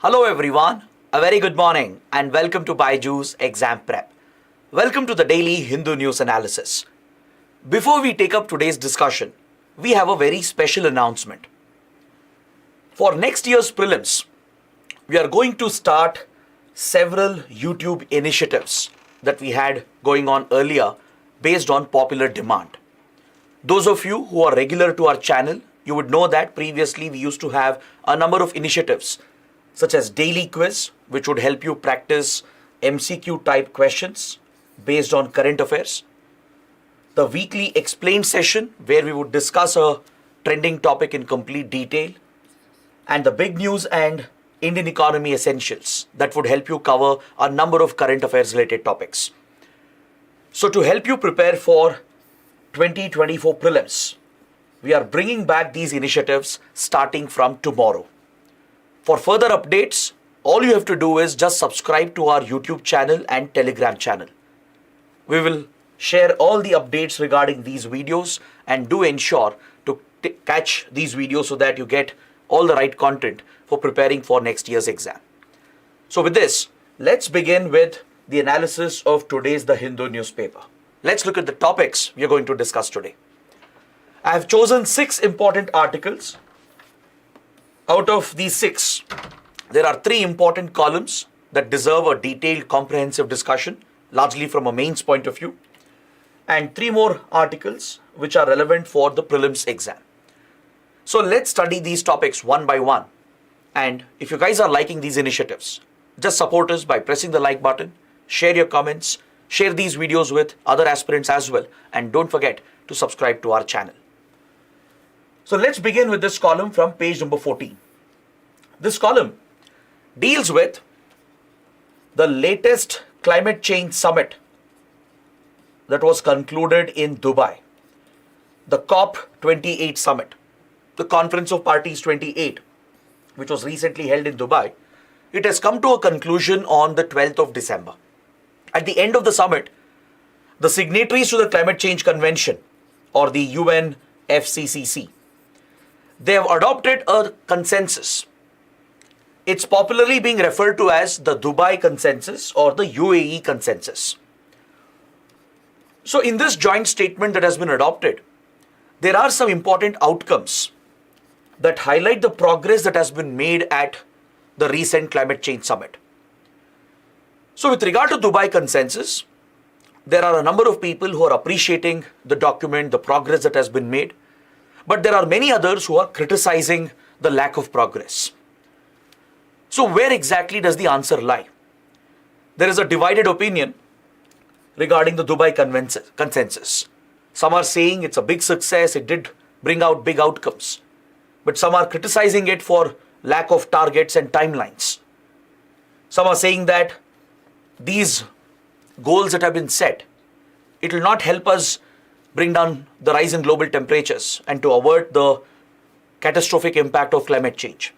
Hello everyone, a very good morning and welcome to BYJU'S Exam Prep. Welcome to the daily Hindu News Analysis. Before we take up today's discussion, we have a very special announcement. For next year's prelims, we are going to start several YouTube initiatives that we had going on earlier based on popular demand. Those of you who are regular to our channel, you would know that previously we used to have a number of initiatives such as daily quiz, which would help you practice MCQ type questions based on current affairs. The weekly explained session where we would discuss a trending topic in complete detail. And the big news and Indian economy essentials that would help you cover a number of current affairs related topics. So to help you prepare for 2024 prelims, we are bringing back these initiatives starting from tomorrow. For further updates, all you have to do is just subscribe to our YouTube channel and Telegram channel. We will share all the updates regarding these videos and do ensure to catch these videos so that you get all the right content for preparing for next year's exam. So with this, let's begin with the analysis of today's The Hindu newspaper. Let's look at the topics we are going to discuss today. I have chosen 6 important articles. Out of these 6, there are 3 important columns that deserve a detailed, comprehensive discussion, largely from a mains point of view, and 3 more articles which are relevant for the prelims exam. So let's study these topics one by one. And if you guys are liking these initiatives, just support us by pressing the like button, share your comments, share these videos with other aspirants as well, and don't forget to subscribe to our channel. So let's begin with this column from page number 14. This column deals with the latest climate change summit that was concluded in Dubai, the COP28 summit, the Conference of Parties 28, which was recently held in Dubai. It has come to a conclusion on the 12th of December. At the end of the summit, the signatories to the Climate Change Convention, or the UNFCCC, they have adopted a consensus. It's popularly being referred to as the Dubai Consensus or the UAE Consensus. So in this joint statement that has been adopted, there are some important outcomes that highlight the progress that has been made at the recent climate change summit. So with regard to Dubai Consensus, there are a number of people who are appreciating the document, the progress that has been made. But there are many others who are criticizing the lack of progress. So where exactly does the answer lie? There is a divided opinion regarding the Dubai Consensus. Some are saying it's a big success, it did bring out big outcomes. But some are criticizing it for lack of targets and timelines. Some are saying that these goals that have been set, it will not help us bring down the rise in global temperatures and to avert the catastrophic impact of climate change.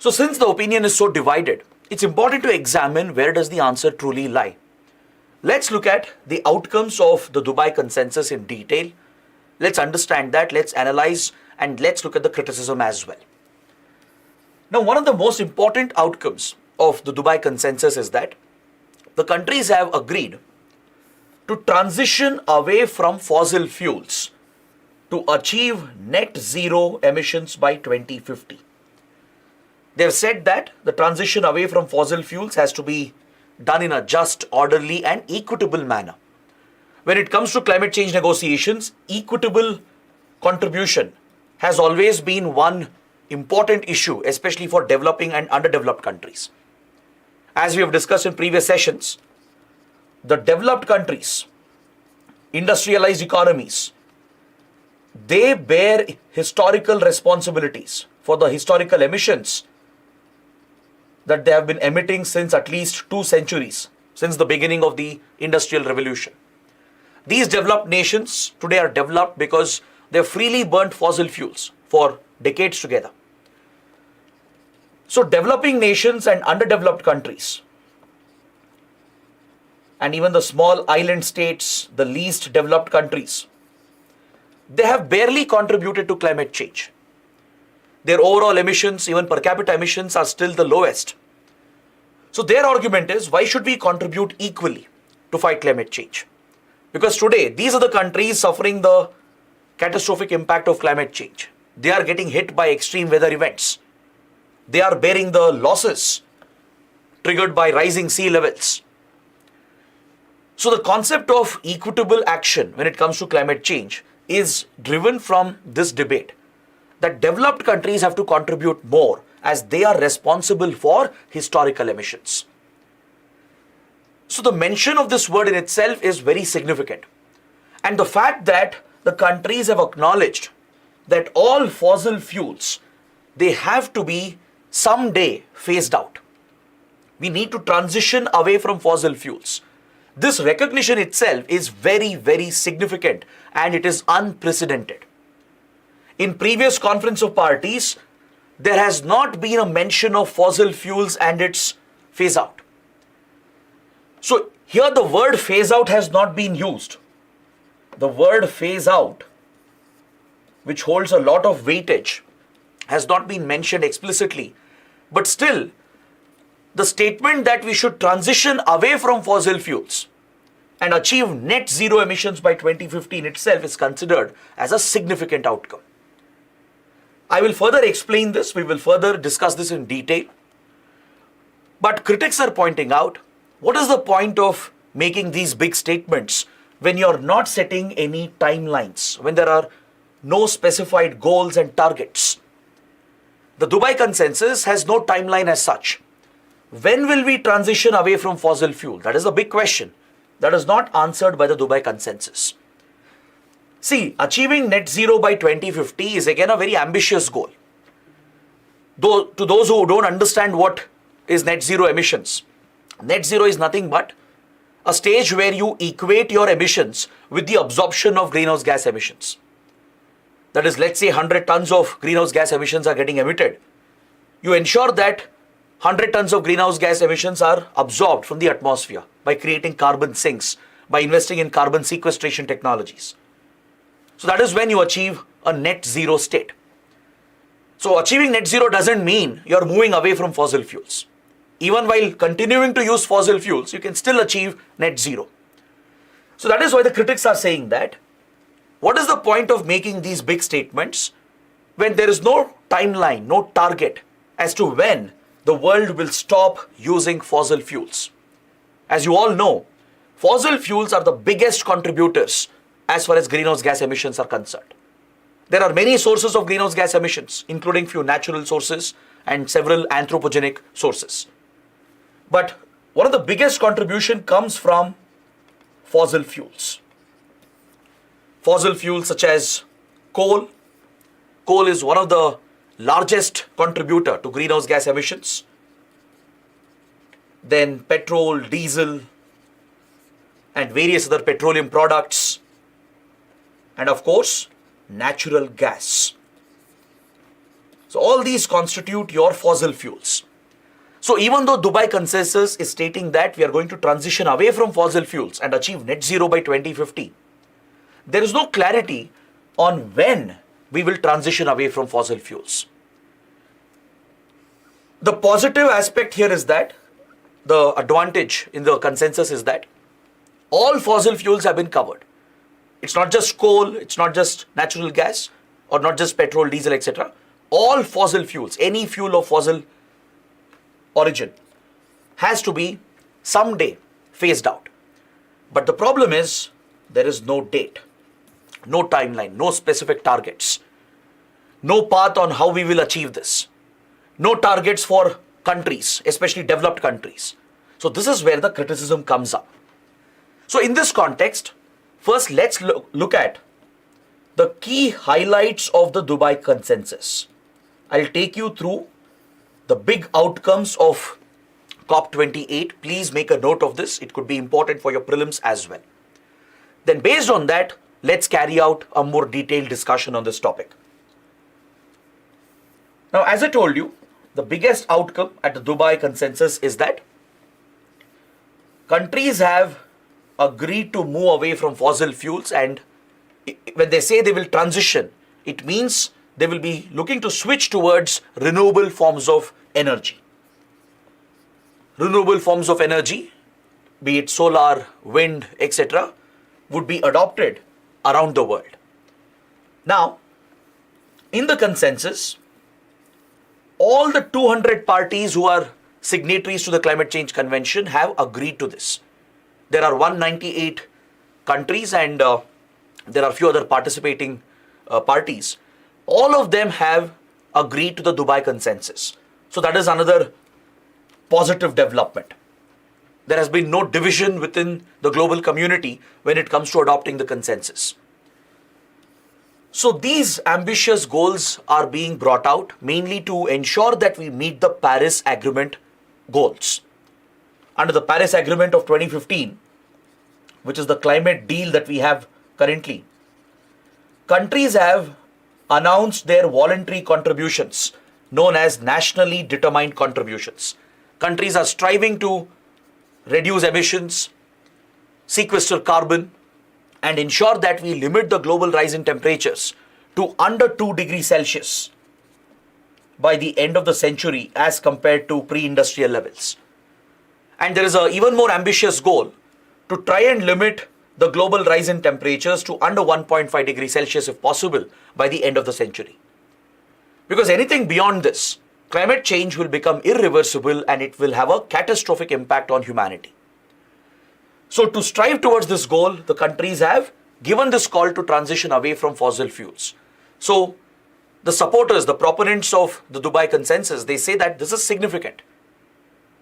So since the opinion is so divided, it's important to examine where does the answer truly lie. Let's look at the outcomes of the Dubai Consensus in detail. Let's understand that, let's analyze, and let's look at the criticism as well. Now, one of the most important outcomes of the Dubai Consensus is that the countries have agreed to transition away from fossil fuels to achieve net zero emissions by 2050. They have said that the transition away from fossil fuels has to be done in a just, orderly and equitable manner. When it comes to climate change negotiations, equitable contribution has always been one important issue, especially for developing and underdeveloped countries. As we have discussed in previous sessions, the developed countries, industrialized economies, they bear historical responsibilities for the historical emissions that they have been emitting since at least 2 centuries, since the beginning of the Industrial Revolution. These developed nations today are developed because they have freely burnt fossil fuels for decades together. So developing nations and underdeveloped countries, and even the small island states, the least developed countries, they have barely contributed to climate change. Their overall emissions, even per capita emissions, are still the lowest. So their argument is, why should we contribute equally to fight climate change? Because today, these are the countries suffering the catastrophic impact of climate change. They are getting hit by extreme weather events. They are bearing the losses triggered by rising sea levels. So the concept of equitable action when it comes to climate change is driven from this debate that developed countries have to contribute more as they are responsible for historical emissions. So the mention of this word in itself is very significant. And the fact that the countries have acknowledged that all fossil fuels, they have to be someday phased out. We need to transition away from fossil fuels. This recognition itself is very, very significant and it is unprecedented. In previous Conference of Parties, there has not been a mention of fossil fuels and its phase out. So here the word phase out has not been used. The word phase out, which holds a lot of weightage, has not been mentioned explicitly. But still, the statement that we should transition away from fossil fuels and achieve net zero emissions by 2015 itself is considered as a significant outcome. I will further explain this, we will further discuss this in detail. But critics are pointing out, what is the point of making these big statements when you're not setting any timelines, when there are no specified goals and targets? The Dubai Consensus has no timeline as such. When will we transition away from fossil fuel? That is the big question. That is not answered by the Dubai Consensus. See, achieving net zero by 2050 is again a very ambitious goal. Though, to those who don't understand what is net zero emissions, net zero is nothing but a stage where you equate your emissions with the absorption of greenhouse gas emissions. That is, let's say 100 tons of greenhouse gas emissions are getting emitted. You ensure that 100 tons of greenhouse gas emissions are absorbed from the atmosphere by creating carbon sinks, by investing in carbon sequestration technologies. So that is when you achieve a net zero state. So achieving net zero doesn't mean you're moving away from fossil fuels. Even while continuing to use fossil fuels, you can still achieve net zero. So that is why the critics are saying that what is the point of making these big statements when there is no timeline, no target as to when the world will stop using fossil fuels? As you all know, fossil fuels are the biggest contributors as far as greenhouse gas emissions are concerned. There are many sources of greenhouse gas emissions, including few natural sources and several anthropogenic sources. But one of the biggest contribution comes from fossil fuels. Fossil fuels such as coal. Coal is one of the largest contributor to greenhouse gas emissions. Then petrol, diesel, and various other petroleum products. And of course, natural gas. So all these constitute your fossil fuels. So even though Dubai Consensus is stating that we are going to transition away from fossil fuels and achieve net zero by 2050, there is no clarity on when we will transition away from fossil fuels. The positive aspect here is that the advantage in the consensus is that all fossil fuels have been covered. It's not just coal, it's not just natural gas, or not just petrol, diesel, etc. All fossil fuels, any fuel of fossil origin, has to be someday phased out. But the problem is there is no date, no timeline, no specific targets, no path on how we will achieve this, no targets for countries, especially developed countries. So this is where the criticism comes up. So in this context, first let's look at the key highlights of the Dubai Consensus. I'll take you through the big outcomes of COP28. Please make a note of this. It could be important for your prelims as well. Then based on that, let's carry out a more detailed discussion on this topic. Now, as I told you, the biggest outcome at the Dubai Consensus is that countries have agreed to move away from fossil fuels, and when they say they will transition, it means they will be looking to switch towards renewable forms of energy. Renewable forms of energy, be it solar, wind, etc., would be adopted around the world. Now, in the consensus, all the 200 parties who are signatories to the Climate Change Convention have agreed to this. There are 198 countries and there are few other participating parties. All of them have agreed to the Dubai Consensus. So that is another positive development. There has been no division within the global community when it comes to adopting the consensus. So these ambitious goals are being brought out mainly to ensure that we meet the Paris Agreement goals. Under the Paris Agreement of 2015, which is the climate deal that we have currently, countries have announced their voluntary contributions known as nationally determined contributions. Countries are striving to reduce emissions, sequester carbon, and ensure that we limit the global rise in temperatures to under 2 degrees Celsius by the end of the century as compared to pre-industrial levels. And there is an even more ambitious goal to try and limit the global rise in temperatures to under 1.5 degrees Celsius if possible by the end of the century. Because anything beyond this, climate change will become irreversible and it will have a catastrophic impact on humanity. So to strive towards this goal, the countries have given this call to transition away from fossil fuels. So the supporters, the proponents of the Dubai Consensus, they say that this is significant.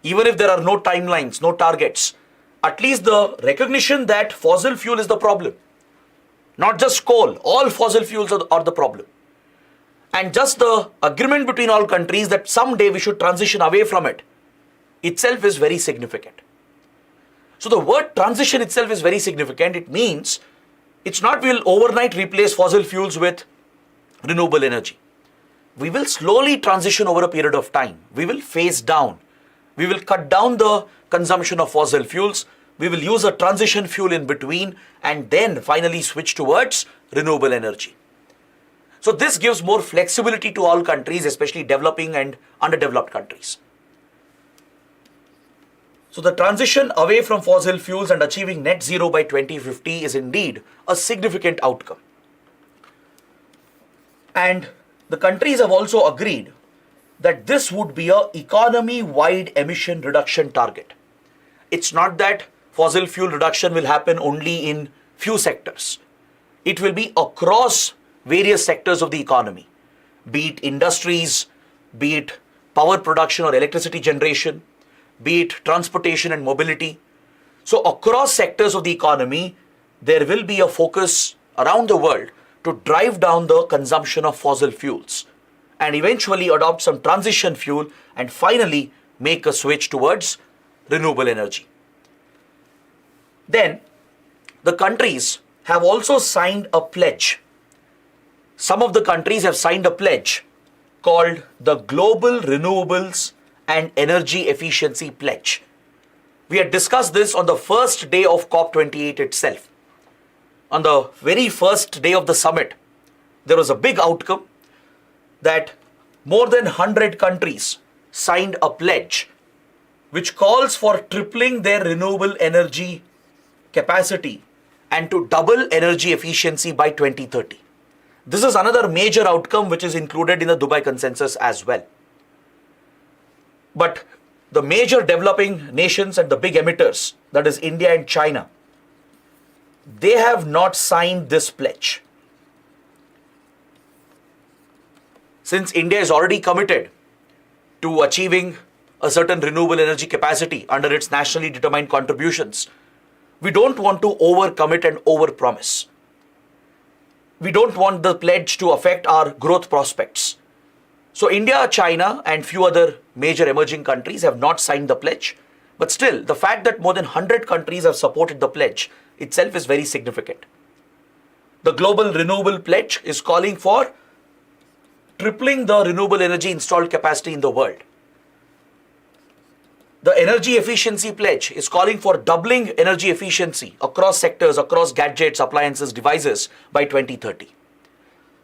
Even if there are no timelines, no targets, at least the recognition that fossil fuel is the problem. Not just coal, all fossil fuels are the problem. And just the agreement between all countries that someday we should transition away from it itself is very significant. So the word transition itself is very significant. It means it's not we'll overnight replace fossil fuels with renewable energy. We will slowly transition over a period of time. We will phase down. We will cut down the consumption of fossil fuels. We will use a transition fuel in between and then finally switch towards renewable energy. So this gives more flexibility to all countries, especially developing and underdeveloped countries. So the transition away from fossil fuels and achieving net zero by 2050 is indeed a significant outcome. And the countries have also agreed that this would be an economy-wide emission reduction target. It's not that fossil fuel reduction will happen only in few sectors. It will be across various sectors of the economy, be it industries, be it power production or electricity generation, be it transportation and mobility. So across sectors of the economy, there will be a focus around the world to drive down the consumption of fossil fuels and eventually adopt some transition fuel and finally make a switch towards renewable energy. Then the countries have also signed a pledge. Some of the countries have signed a pledge called the Global Renewables and Energy Efficiency Pledge. We had discussed this on the first day of COP28 itself. On the very first day of the summit, there was a big outcome that more than 100 countries signed a pledge which calls for tripling their renewable energy capacity and to double energy efficiency by 2030. This is another major outcome which is included in the Dubai Consensus as well. But the major developing nations and the big emitters, that is India and China, they have not signed this pledge. Since India is already committed to achieving a certain renewable energy capacity under its nationally determined contributions, we don't want to overcommit and overpromise. We don't want the pledge to affect our growth prospects. So India, China and few other major emerging countries have not signed the pledge. But still, the fact that more than 100 countries have supported the pledge itself is very significant. The Global Renewable Pledge is calling for tripling the renewable energy installed capacity in the world. The Energy Efficiency Pledge is calling for doubling energy efficiency across sectors, across gadgets, appliances, devices by 2030.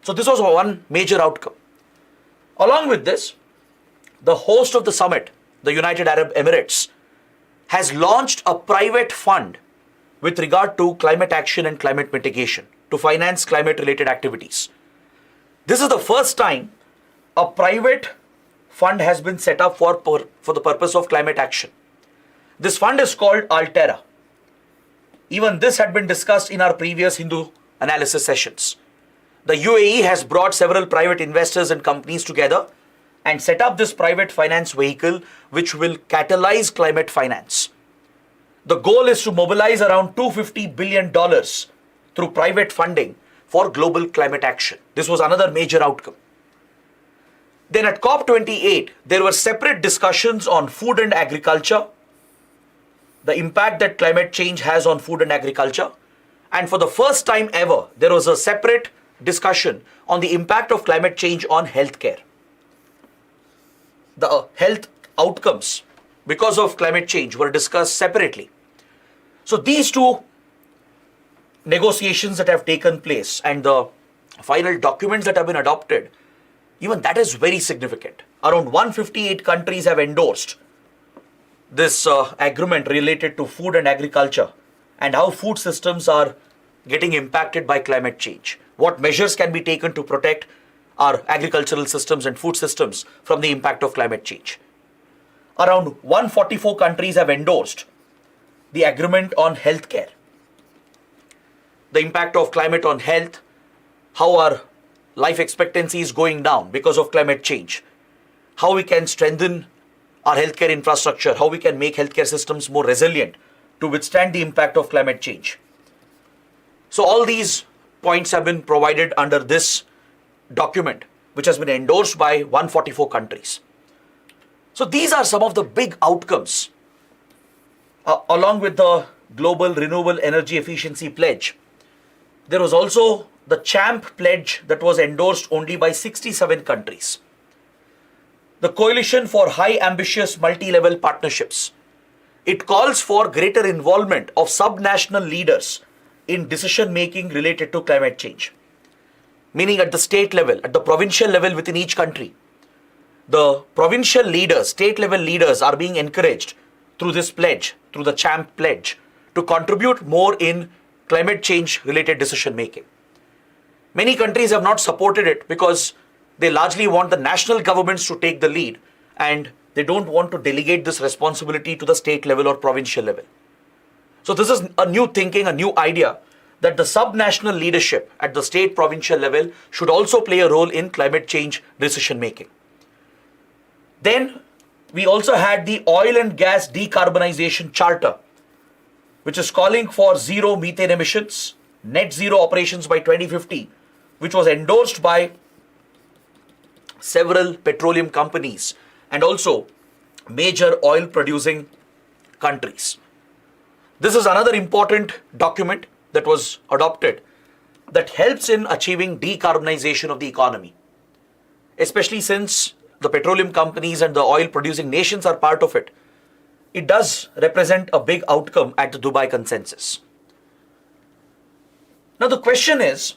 So this was one major outcome. Along with this, the host of the summit, the United Arab Emirates, has launched a private fund with regard to climate action and climate mitigation to finance climate-related activities. This is the first time a private fund has been set up for the purpose of climate action. This fund is called Altera. Even this had been discussed in our previous Hindu analysis sessions. The UAE has brought several private investors and companies together and set up this private finance vehicle which will catalyze climate finance. The goal is to mobilize around $250 billion through private funding for global climate action. This was another major outcome. Then at COP28, there were separate discussions on food and agriculture, the impact that climate change has on food and agriculture. And for the first time ever, there was a separate discussion on the impact of climate change on healthcare. The health outcomes because of climate change were discussed separately. So these two negotiations that have taken place and the final documents that have been adopted, even that is very significant. Around 158 countries have endorsed this agreement related to food and agriculture and how food systems are getting impacted by climate change. What measures can be taken to protect our agricultural systems and food systems from the impact of climate change. Around 144 countries have endorsed the agreement on healthcare. The impact of climate on health, how our life expectancy is going down because of climate change, how we can strengthen our healthcare infrastructure, how we can make healthcare systems more resilient to withstand the impact of climate change. So all these points have been provided under this document, which has been endorsed by 144 countries. So these are some of the big outcomes. Along with the Global Renewable Energy Efficiency Pledge, there was also the CHAMP pledge that was endorsed only by 67 countries. The Coalition for High Ambitious Multi-Level Partnerships. It calls for greater involvement of subnational leaders in decision-making related to climate change. Meaning at the state level, at the provincial level within each country. The provincial leaders, state level leaders are being encouraged through this pledge, through the CHAMP pledge, to contribute more in climate change related decision making. Many countries have not supported it because they largely want the national governments to take the lead and they don't want to delegate this responsibility to the state level or provincial level. So this is a new thinking, a new idea that the subnational leadership at the state provincial level should also play a role in climate change decision making. Then we also had the Oil and Gas Decarbonization Charter, which is calling for zero methane emissions, net zero operations by 2050, which was endorsed by several petroleum companies and also major oil producing countries. This is another important document that was adopted that helps in achieving decarbonization of the economy, especially since the petroleum companies and the oil producing nations are part of it. It does represent a big outcome at the Dubai Consensus. Now the question is,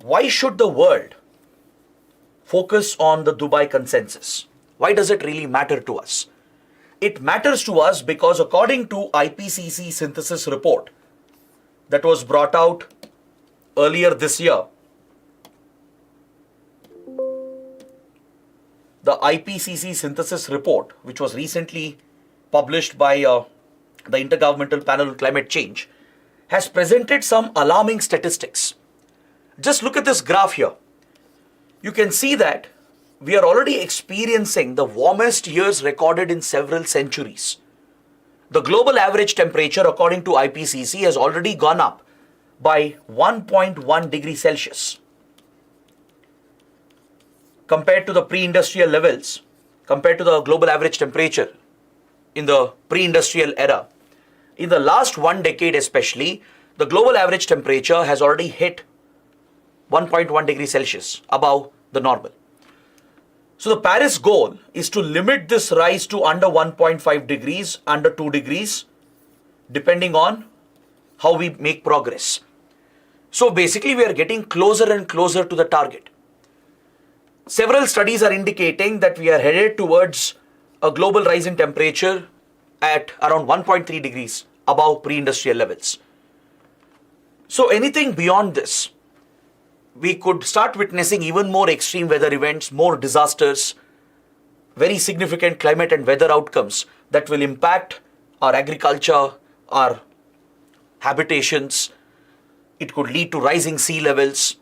why should the world focus on the Dubai Consensus? Why does it really matter to us? It matters to us because according to IPCC synthesis report that was brought out earlier this year, the IPCC synthesis report, which was recently published by the Intergovernmental Panel on Climate Change, has presented some alarming statistics. Just look at this graph here. You can see that we are already experiencing the warmest years recorded in several centuries. The global average temperature, according to IPCC, has already gone up by 1.1 degrees Celsius. Compared to the pre-industrial levels, compared to the global average temperature in the pre-industrial era, in the last one decade especially, the global average temperature has already hit 1.1 degrees Celsius above the normal. So the Paris goal is to limit this rise to under 1.5 degrees, under 2 degrees, depending on how we make progress. So basically we are getting closer and closer to the target. Several studies are indicating that we are headed towards a global rise in temperature at around 1.3 degrees above pre-industrial levels. So anything beyond this, we could start witnessing even more extreme weather events, more disasters, very significant climate and weather outcomes that will impact our agriculture, our habitations. It could lead to rising sea levels,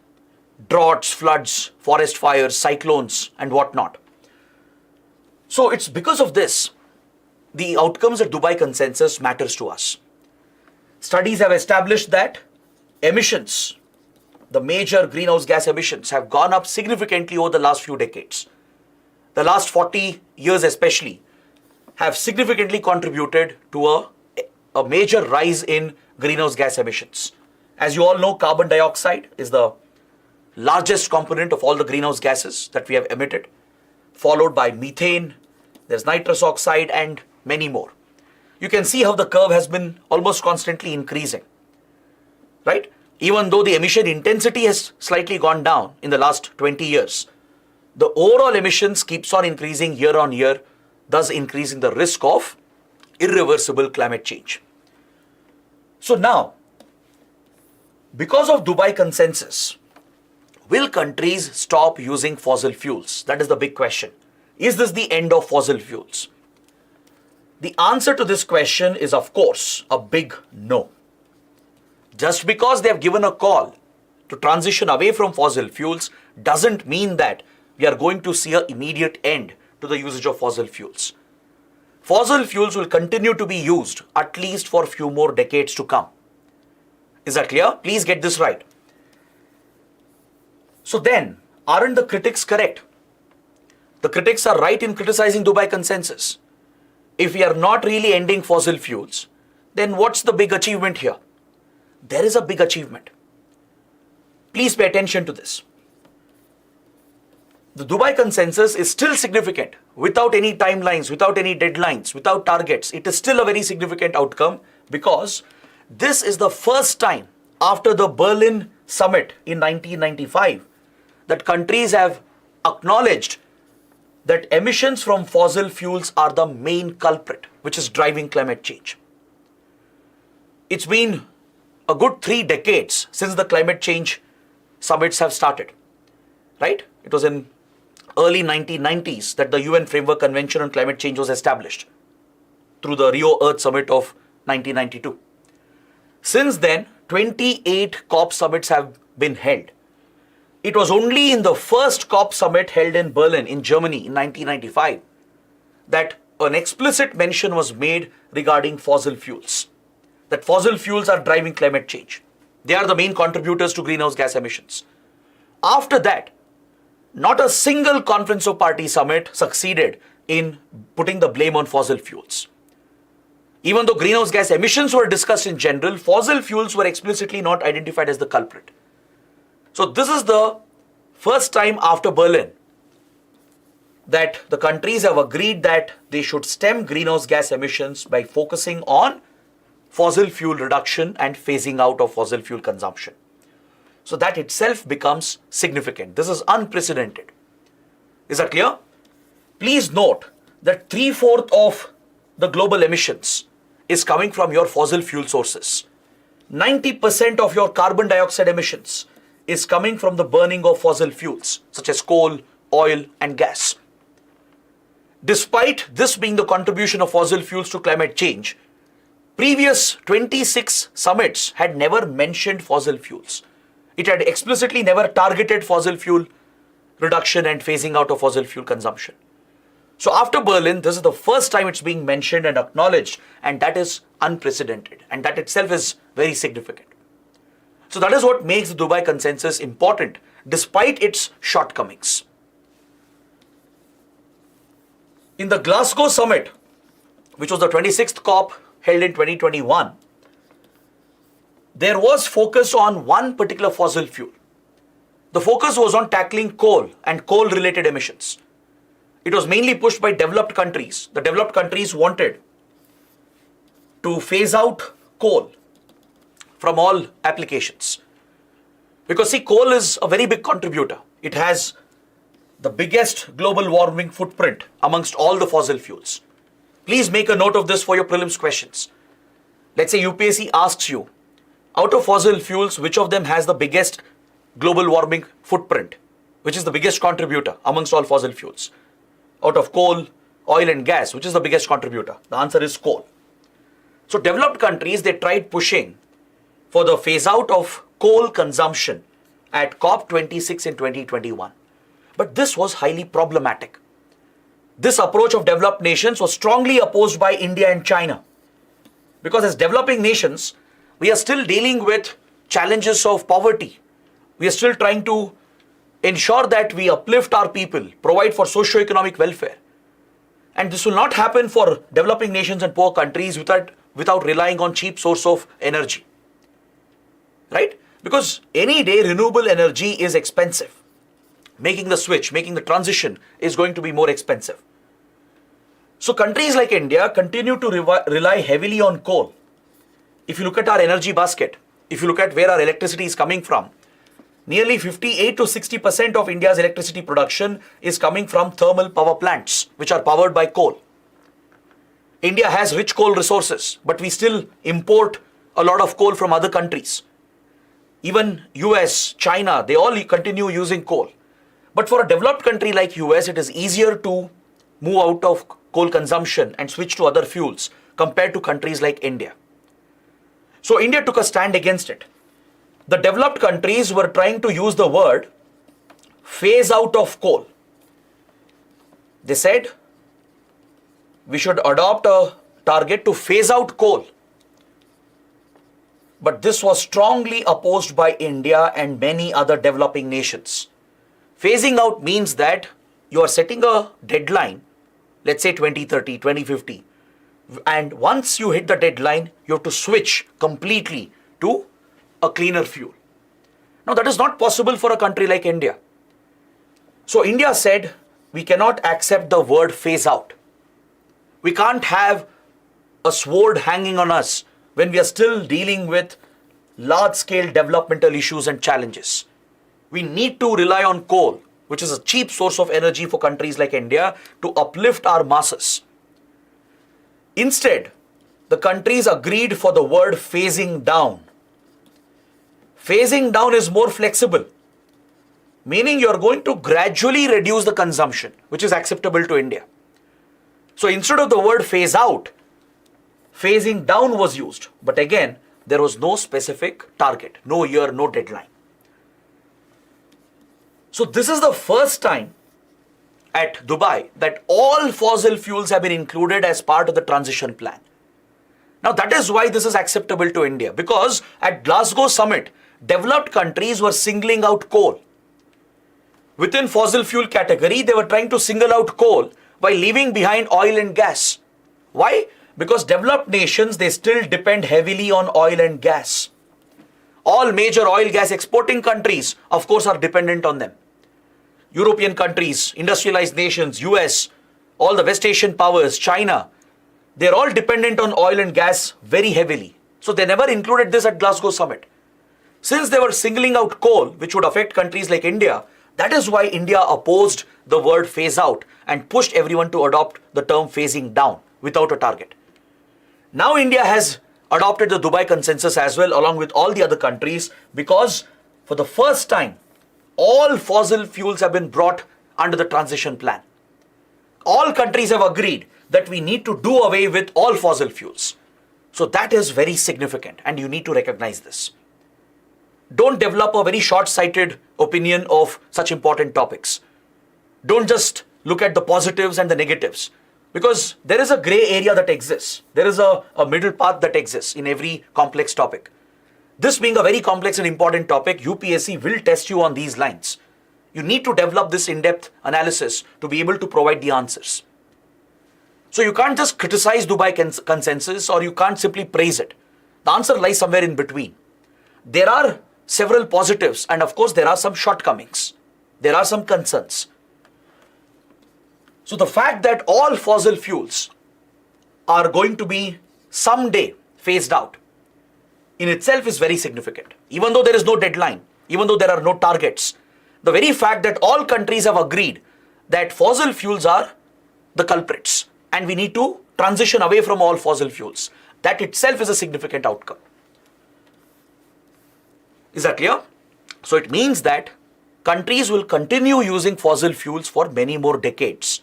droughts, floods, forest fires, cyclones, and whatnot. So it's because of this, the outcomes at Dubai Consensus matters to us. Studies have established that emissions, the major greenhouse gas emissions, have gone up significantly over the last few decades. The last 40 years especially have significantly contributed to a major rise in greenhouse gas emissions. As you all know, carbon dioxide is the largest component of all the greenhouse gases that we have emitted, followed by methane, there's nitrous oxide, and many more. You can see how the curve has been almost constantly increasing, right? Even though the emission intensity has slightly gone down in the last 20 years, the overall emissions keeps on increasing year on year, thus increasing the risk of irreversible climate change. So now, because of Dubai Consensus, will countries stop using fossil fuels? That is the big question. Is this the end of fossil fuels? The answer to this question is, of course, a big no. Just because they have given a call to transition away from fossil fuels doesn't mean that we are going to see an immediate end to the usage of fossil fuels. Fossil fuels will continue to be used at least for a few more decades to come. Is that clear? Please get this right. So then, aren't the critics correct? The critics are right in criticizing Dubai Consensus. If we are not really ending fossil fuels, then what's the big achievement here? There is a big achievement. Please pay attention to this. The Dubai Consensus is still significant without any timelines, without any deadlines, without targets. It is still a very significant outcome because this is the first time after the Berlin summit in 1995 that countries have acknowledged that emissions from fossil fuels are the main culprit which is driving climate change. It's been a good 3 decades since the climate change summits have started, right? It was in early 1990s that the UN Framework Convention on Climate Change was established through the Rio Earth Summit of 1992. Since then, 28 COP summits have been held. It was only in the first COP summit held in Berlin in Germany in 1995 that an explicit mention was made regarding fossil fuels. That fossil fuels are driving climate change. They are the main contributors to greenhouse gas emissions. After that, not a single Conference of Parties summit succeeded in putting the blame on fossil fuels. Even though greenhouse gas emissions were discussed in general, fossil fuels were explicitly not identified as the culprit. So this is the first time after Berlin that the countries have agreed that they should stem greenhouse gas emissions by focusing on fossil fuel reduction and phasing out of fossil fuel consumption. So that itself becomes significant. This is unprecedented. Is that clear? Please note that 3/4 of the global emissions is coming from your fossil fuel sources. 90% of your carbon dioxide emissions is coming from the burning of fossil fuels such as coal, oil, and gas. Despite this being the contribution of fossil fuels to climate change, previous 26 summits had never mentioned fossil fuels. It had explicitly never targeted fossil fuel reduction and phasing out of fossil fuel consumption. So after Berlin, this is the first time it's being mentioned and acknowledged, and that is unprecedented, and that itself is very significant. So that is what makes the Dubai Consensus important, despite its shortcomings. In the Glasgow Summit, which was the 26th COP held in 2021, there was focus on one particular fossil fuel. The focus was on tackling coal and coal-related emissions. It was mainly pushed by developed countries. The developed countries wanted to phase out coal from all applications. Because see, coal is a very big contributor. It has the biggest global warming footprint amongst all the fossil fuels. Please make a note of this for your prelims questions. Let's say UPSC asks you, out of fossil fuels, which of them has the biggest global warming footprint? Which is the biggest contributor amongst all fossil fuels? Out of coal, oil and gas, which is the biggest contributor? The answer is coal. So developed countries, they tried pushing for the phase out of coal consumption at COP26 in 2021. But this was highly problematic. This approach of developed nations was strongly opposed by India and China. Because as developing nations, we are still dealing with challenges of poverty. We are still trying to ensure that we uplift our people, provide for socio-economic welfare. And this will not happen for developing nations and poor countries without relying on cheap source of energy. Right? Because any day renewable energy is expensive. Making the switch, making the transition is going to be more expensive. So countries like India continue to rely heavily on coal. If you look at our energy basket, if you look at where our electricity is coming from, nearly 58 to 60% of India's electricity production is coming from thermal power plants, which are powered by coal. India has rich coal resources, but we still import a lot of coal from other countries. Even US, China, they all continue using coal. But for a developed country like US, it is easier to move out of coal consumption and switch to other fuels compared to countries like India. So India took a stand against it. The developed countries were trying to use the word phase out of coal. They said we should adopt a target to phase out coal. But this was strongly opposed by India and many other developing nations. Phasing out means that you are setting a deadline, let's say 2030, 2050. And once you hit the deadline, you have to switch completely to a cleaner fuel. Now that is not possible for a country like India. So India said, we cannot accept the word phase out. We can't have a sword hanging on us when we are still dealing with large-scale developmental issues and challenges. We need to rely on coal, which is a cheap source of energy for countries like India, to uplift our masses. Instead, the countries agreed for the word phasing down. Phasing down is more flexible, meaning you are going to gradually reduce the consumption, which is acceptable to India. So instead of the word phase out, phasing down was used. But again, there was no specific target, no year, no deadline. So this is the first time at Dubai that all fossil fuels have been included as part of the transition plan. Now that is why this is acceptable to India, because at Glasgow summit, developed countries were singling out coal. Within fossil fuel category, they were trying to single out coal while leaving behind oil and gas. Why? Because developed nations, they still depend heavily on oil and gas. All major oil gas exporting countries, of course, are dependent on them. European countries, industrialized nations, US, all the West Asian powers, China, they're all dependent on oil and gas very heavily. So they never included this at Glasgow summit. Since they were singling out coal, which would affect countries like India, that is why India opposed the word phase out and pushed everyone to adopt the term phasing down without a target. Now India has adopted the Dubai consensus as well, along with all the other countries, because for the first time, all fossil fuels have been brought under the transition plan. All countries have agreed that we need to do away with all fossil fuels. So that is very significant, and you need to recognize this. Don't develop a very short-sighted opinion of such important topics. Don't just look at the positives and the negatives, because there is a gray area that exists. There is a middle path that exists in every complex topic. This being a very complex and important topic, UPSC will test you on these lines. You need to develop this in-depth analysis to be able to provide the answers. So you can't just criticize Dubai consensus, or you can't simply praise it. The answer lies somewhere in between. There are several positives, and of course there are some shortcomings. There are some concerns. So the fact that all fossil fuels are going to be someday phased out in itself is very significant. Even though there is no deadline, even though there are no targets. The very fact that all countries have agreed that fossil fuels are the culprits and we need to transition away from all fossil fuels, that itself is a significant outcome. Is that clear? So it means that countries will continue using fossil fuels for many more decades.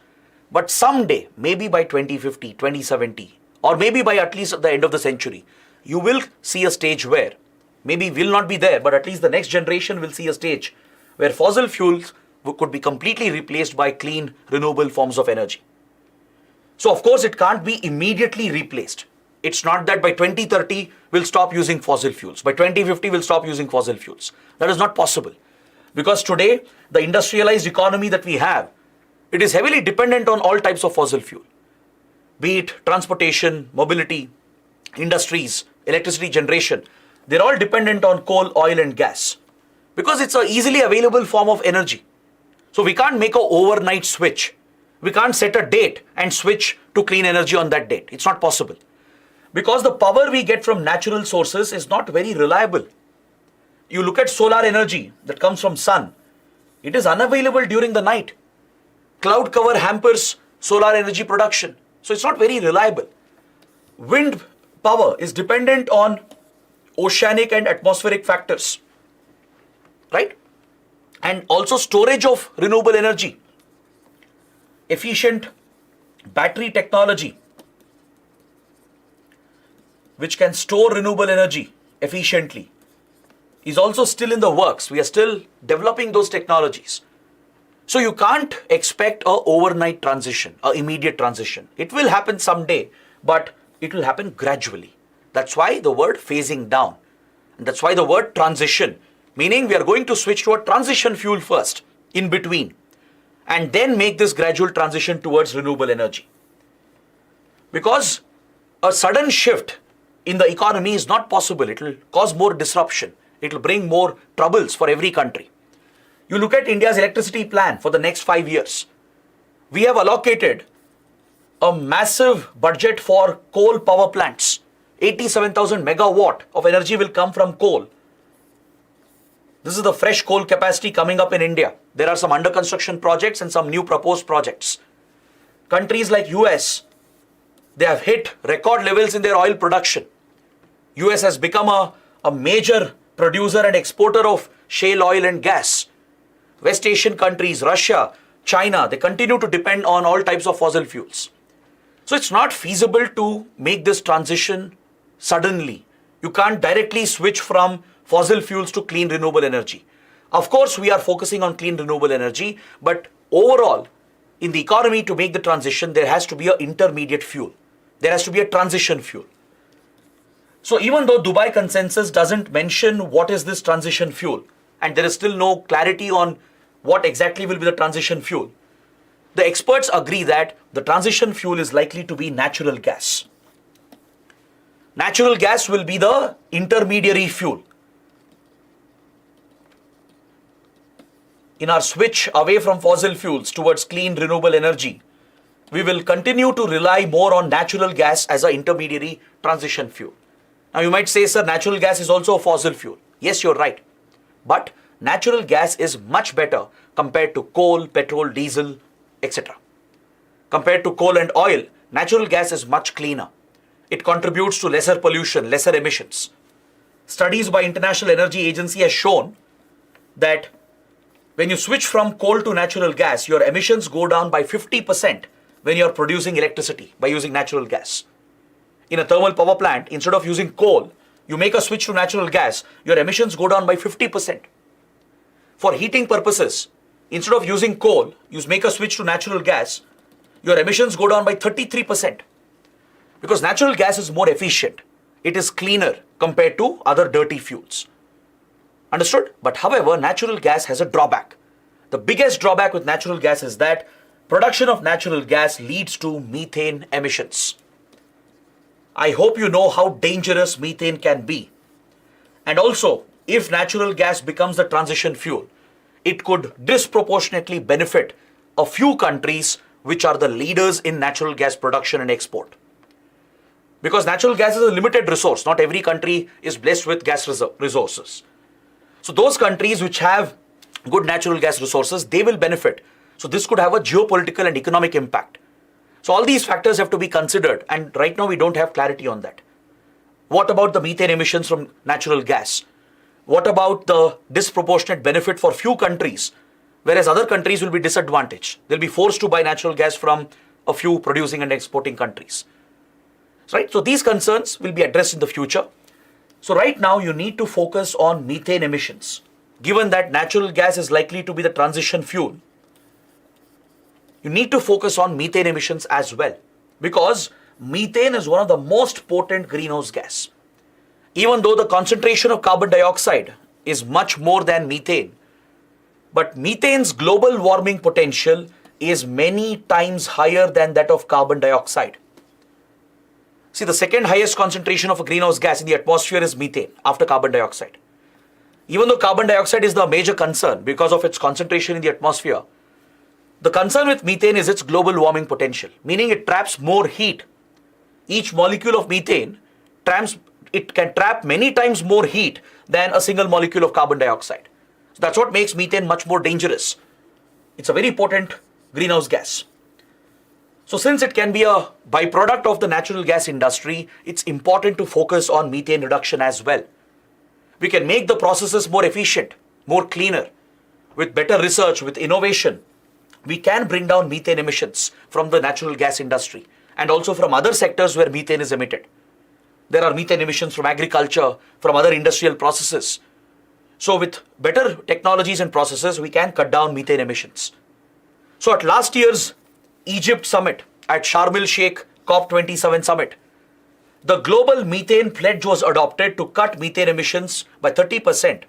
But someday, maybe by 2050, 2070, or maybe by at least at the end of the century, you will see a stage where, maybe will not be there, but at least the next generation will see a stage where fossil fuels could be completely replaced by clean, renewable forms of energy. So of course, it can't be immediately replaced. It's not that by 2030, we'll stop using fossil fuels. By 2050, we'll stop using fossil fuels. That is not possible. Because today, the industrialized economy that we have, it is heavily dependent on all types of fossil fuel. Be it transportation, mobility, industries, electricity generation, they're all dependent on coal, oil and gas. Because it's an easily available form of energy. So we can't make an overnight switch. We can't set a date and switch to clean energy on that date. It's not possible. Because the power we get from natural sources is not very reliable. You look at solar energy that comes from sun. It is unavailable during the night. Cloud cover hampers solar energy production. So it's not very reliable. Wind power is dependent on oceanic and atmospheric factors. Right? And also storage of renewable energy. Efficient battery technology which can store renewable energy efficiently is also still in the works. We are still developing those technologies. So you can't expect an overnight transition, an immediate transition. It will happen someday, but it will happen gradually. That's why the word phasing down. And that's why the word transition, meaning we are going to switch to a transition fuel first, in between, and then make this gradual transition towards renewable energy. Because a sudden shift in the economy is not possible. It will cause more disruption. It will bring more troubles for every country. You look at India's electricity plan for the next 5 years. We have allocated a massive budget for coal power plants. 87,000 megawatt of energy will come from coal. This is the fresh coal capacity coming up in India. There are some under construction projects and some new proposed projects. Countries like US, they have hit record levels in their oil production. US has become a major producer and exporter of shale oil and gas. West Asian countries, Russia, China, they continue to depend on all types of fossil fuels. So it's not feasible to make this transition suddenly. You can't directly switch from fossil fuels to clean renewable energy. Of course, we are focusing on clean renewable energy, but overall, in the economy to make the transition, there has to be an intermediate fuel. There has to be a transition fuel. So even though Dubai Consensus doesn't mention what is this transition fuel, and there is still no clarity on what exactly will be the transition fuel, the experts agree that the transition fuel is likely to be natural gas. Natural gas will be the intermediary fuel. In our switch away from fossil fuels towards clean renewable energy, we will continue to rely more on natural gas as an intermediary transition fuel. Now you might say, sir, natural gas is also a fossil fuel. Yes, you're right. But natural gas is much better compared to coal, petrol, diesel, etc. Compared to coal and oil, natural gas is much cleaner. It contributes to lesser pollution, lesser emissions. Studies by International Energy Agency has shown that when you switch from coal to natural gas, your emissions go down by 50% when you're producing electricity by using natural gas. In a thermal power plant, instead of using coal, you make a switch to natural gas, your emissions go down by 50%. For heating purposes, instead of using coal, you make a switch to natural gas, your emissions go down by 33%. Because natural gas is more efficient. It is cleaner compared to other dirty fuels. Understood? But however, natural gas has a drawback. The biggest drawback with natural gas is that production of natural gas leads to methane emissions. I hope you know how dangerous methane can be. And also, if natural gas becomes the transition fuel, it could disproportionately benefit a few countries which are the leaders in natural gas production and export. Because natural gas is a limited resource. Not every country is blessed with gas resources. So those countries which have good natural gas resources, they will benefit. So this could have a geopolitical and economic impact. So all these factors have to be considered, and right now we don't have clarity on that. What about the methane emissions from natural gas? What about the disproportionate benefit for few countries, whereas other countries will be disadvantaged? They'll be forced to buy natural gas from a few producing and exporting countries. Right? So these concerns will be addressed in the future. So right now you need to focus on methane emissions. Given that natural gas is likely to be the transition fuel, you need to focus on methane emissions as well, because methane is one of the most potent greenhouse gas. Even though the concentration of carbon dioxide is much more than methane, but methane's global warming potential is many times higher than that of carbon dioxide. See, the second highest concentration of a greenhouse gas in the atmosphere is methane after carbon dioxide. Even though carbon dioxide is the major concern because of its concentration in the atmosphere, the concern with methane is its global warming potential, meaning it traps more heat. Each molecule of methane it can trap many times more heat than a single molecule of carbon dioxide. So that's what makes methane much more dangerous. It's a very potent greenhouse gas. So since it can be a byproduct of the natural gas industry, it's important to focus on methane reduction as well. We can make the processes more efficient, more cleaner. With better research, with innovation, we can bring down methane emissions from the natural gas industry and also from other sectors where methane is emitted. There are methane emissions from agriculture, from other industrial processes. So with better technologies and processes, we can cut down methane emissions. So at last year's Egypt summit, at Sharm el-Sheikh COP27 summit, the global methane pledge was adopted to cut methane emissions by 30%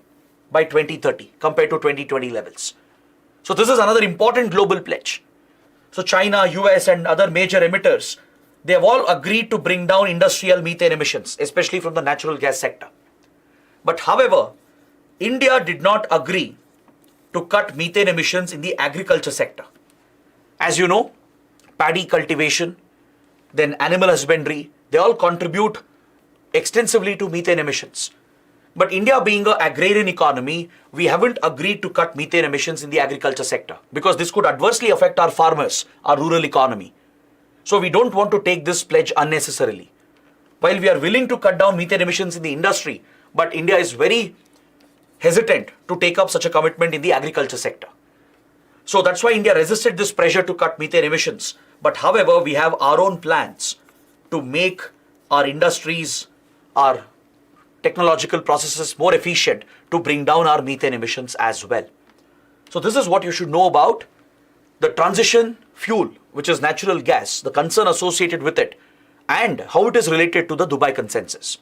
by 2030 compared to 2020 levels. So this is another important global pledge. So China, US and other major emitters, they have all agreed to bring down industrial methane emissions, especially from the natural gas sector. But however, India did not agree to cut methane emissions in the agriculture sector. As you know, paddy cultivation, then animal husbandry, they all contribute extensively to methane emissions. But India being an agrarian economy, we haven't agreed to cut methane emissions in the agriculture sector because this could adversely affect our farmers, our rural economy. So we don't want to take this pledge unnecessarily. While we are willing to cut down methane emissions in the industry, but India is very hesitant to take up such a commitment in the agriculture sector. So that's why India resisted this pressure to cut methane emissions. But however, we have our own plans to make our industries, our technological processes more efficient to bring down our methane emissions as well. So this is what you should know about the transition fuel, which is natural gas, the concern associated with it, and how it is related to the Dubai Consensus.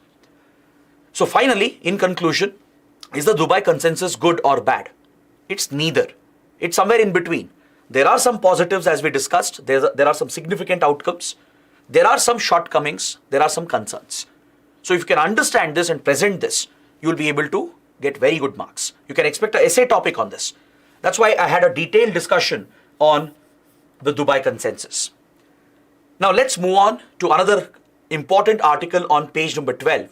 So finally, in conclusion, is the Dubai Consensus good or bad? It's neither. It's somewhere in between. There are some positives as we discussed. There are some significant outcomes. There are some shortcomings. There are some concerns. So if you can understand this and present this, you will be able to get very good marks. You can expect an essay topic on this. That's why I had a detailed discussion on the Dubai Consensus. Now let's move on to another important article on page number 12,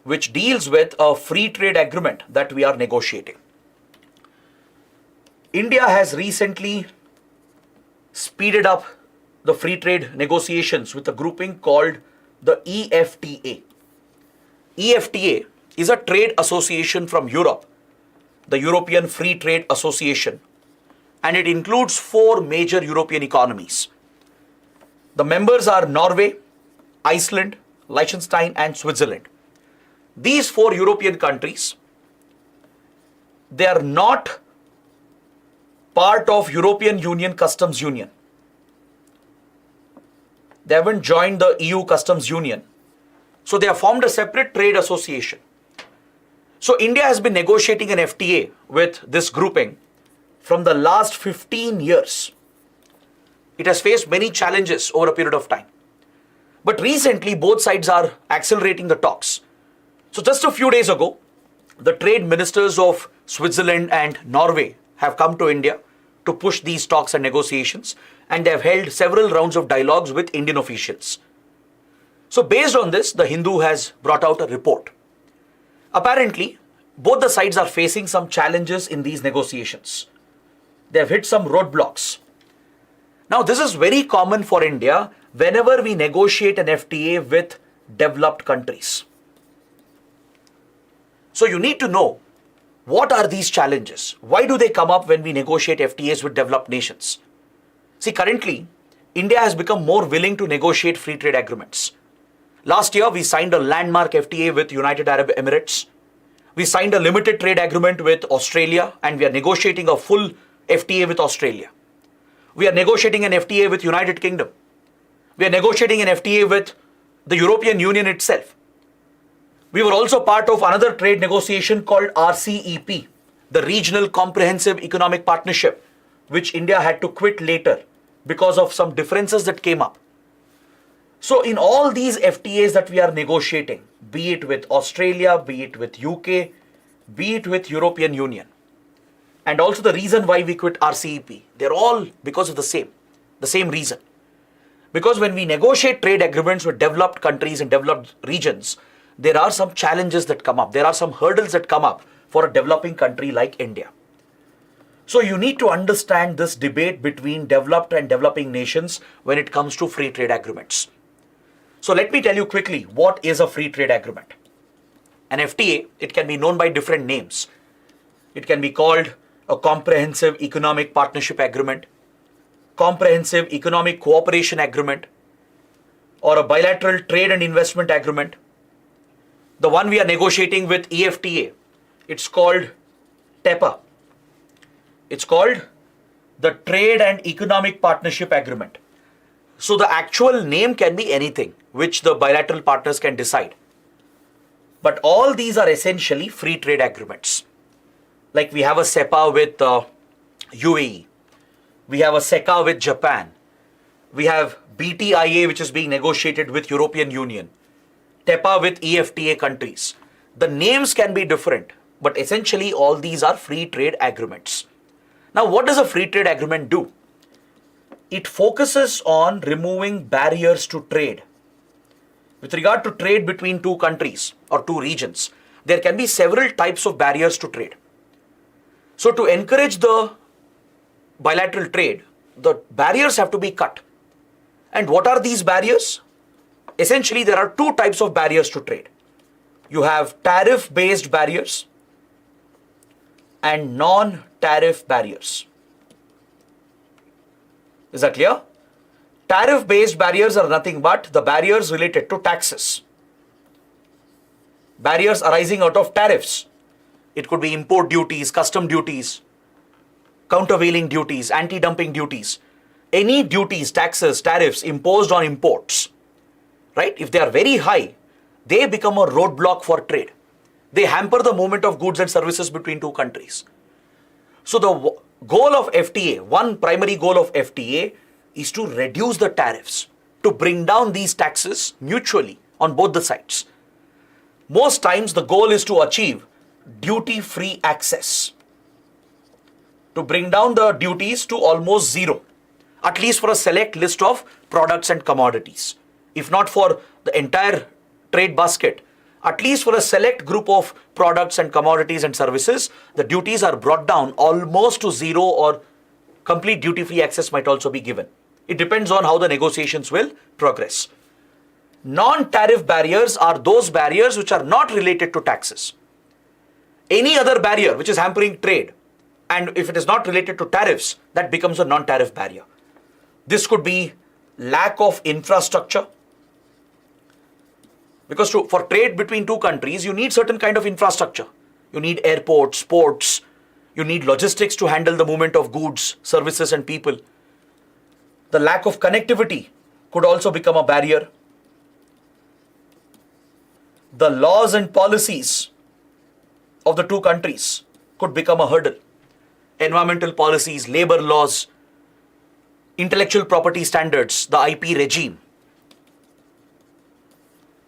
which deals with a free trade agreement that we are negotiating. India has recently speeded up the free trade negotiations with a grouping called the EFTA. EFTA is a trade association from Europe, the European Free Trade Association, and it includes 4 major European economies. The members are Norway, Iceland, Liechtenstein, and Switzerland. These 4 European countries, they are not part of European Union Customs Union. They haven't joined the EU Customs Union. So they have formed a separate trade association. So India has been negotiating an FTA with this grouping from the last 15 years. It has faced many challenges over a period of time. But recently, both sides are accelerating the talks. So just a few days ago, the trade ministers of Switzerland and Norway have come to India to push these talks and negotiations, and they have held several rounds of dialogues with Indian officials. So based on this, the Hindu has brought out a report. Apparently, both the sides are facing some challenges in these negotiations. They have hit some roadblocks. Now, this is very common for India whenever we negotiate an FTA with developed countries. So you need to know, what are these challenges? Why do they come up when we negotiate FTAs with developed nations? See, currently, India has become more willing to negotiate free trade agreements. Last year, we signed a landmark FTA with United Arab Emirates. We signed a limited trade agreement with Australia, and we are negotiating a full FTA with Australia. We are negotiating an FTA with United Kingdom. We are negotiating an FTA with the European Union itself. We were also part of another trade negotiation called RCEP, the Regional Comprehensive Economic Partnership, which India had to quit later because of some differences that came up. So in all these FTAs that we are negotiating, be it with Australia, be it with UK, be it with European Union, and also the reason why we quit RCEP, they're all because of the same reason. Because when we negotiate trade agreements with developed countries and developed regions, there are some challenges that come up. There are some hurdles that come up for a developing country like India. So you need to understand this debate between developed and developing nations when it comes to free trade agreements. So let me tell you quickly, what is a free trade agreement? An FTA, it can be known by different names. It can be called a Comprehensive Economic Partnership Agreement, Comprehensive Economic Cooperation Agreement, or a Bilateral Trade and Investment Agreement. The one we are negotiating with EFTA, it's called TEPA. It's called the Trade and Economic Partnership Agreement. So the actual name can be anything, which the bilateral partners can decide. But all these are essentially free trade agreements. Like we have a CEPA with UAE. We have a SECA with Japan. We have BTIA, which is being negotiated with European Union. TEPA with EFTA countries. The names can be different, but essentially all these are free trade agreements. Now, what does a free trade agreement do? It focuses on removing barriers to trade. With regard to trade between two countries or two regions, there can be several types of barriers to trade. So to encourage the bilateral trade, the barriers have to be cut. And what are these barriers? Essentially, there are two types of barriers to trade. You have tariff-based barriers and non-tariff barriers. Is that clear? Tariff-based barriers are nothing but the barriers related to taxes. Barriers arising out of tariffs. It could be import duties, custom duties, countervailing duties, anti-dumping duties. Any duties, taxes, tariffs imposed on imports, right? If they are very high, they become a roadblock for trade. They hamper the movement of goods and services between two countries. So the goal of FTA, one primary goal of FTA, is to reduce the tariffs, to bring down these taxes mutually on both the sides. Most times the goal is to achieve duty-free access, to bring down the duties to almost zero, at least for a select list of products and commodities. If not for the entire trade basket, at least for a select group of products and commodities and services, the duties are brought down almost to zero, or complete duty-free access might also be given. It depends on how the negotiations will progress. Non-tariff barriers are those barriers which are not related to taxes. Any other barrier which is hampering trade, and if it is not related to tariffs, that becomes a non-tariff barrier. This could be lack of infrastructure. Because for trade between two countries, you need certain kind of infrastructure. You need airports, ports, you need logistics to handle the movement of goods, services and people. The lack of connectivity could also become a barrier. The laws and policies of the two countries could become a hurdle. Environmental policies, labor laws, intellectual property standards, the IP regime,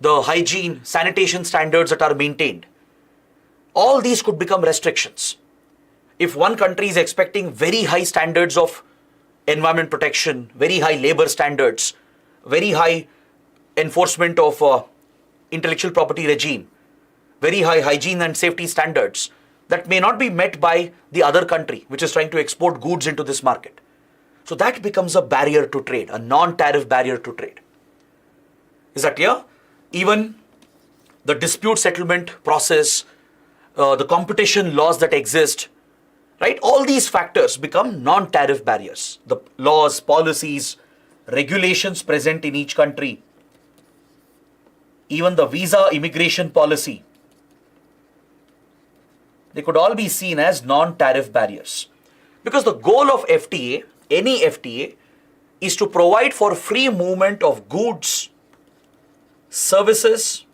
the hygiene, sanitation standards that are maintained. All these could become restrictions. If one country is expecting very high standards of environment protection, very high labor standards, very high enforcement of intellectual property regime, very high hygiene and safety standards that may not be met by the other country which is trying to export goods into this market. So that becomes a barrier to trade, a non-tariff barrier to trade. Is that clear? Even the dispute settlement process, the competition laws that exist, right? All these factors become non-tariff barriers. The laws, policies, regulations present in each country, even the visa immigration policy, they could all be seen as non-tariff barriers. Because the goal of FTA, any FTA, is to provide for free movement of goods, services,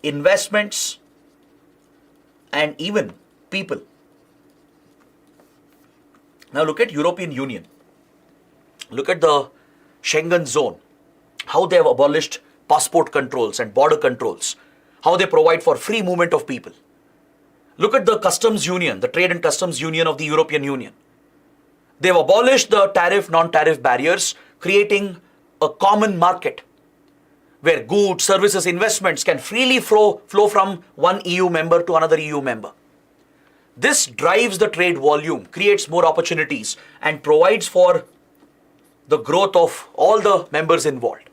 investments, and even people. Now look at European Union. Look at the Schengen zone, how they have abolished passport controls and border controls, how they provide for free movement of people. Look at the customs union, the trade and customs union of the European Union. They've abolished the tariff, non-tariff barriers, creating a common market where goods, services, investments can freely flow from one EU member to another EU member. This drives the trade volume, creates more opportunities, and provides for the growth of all the members involved.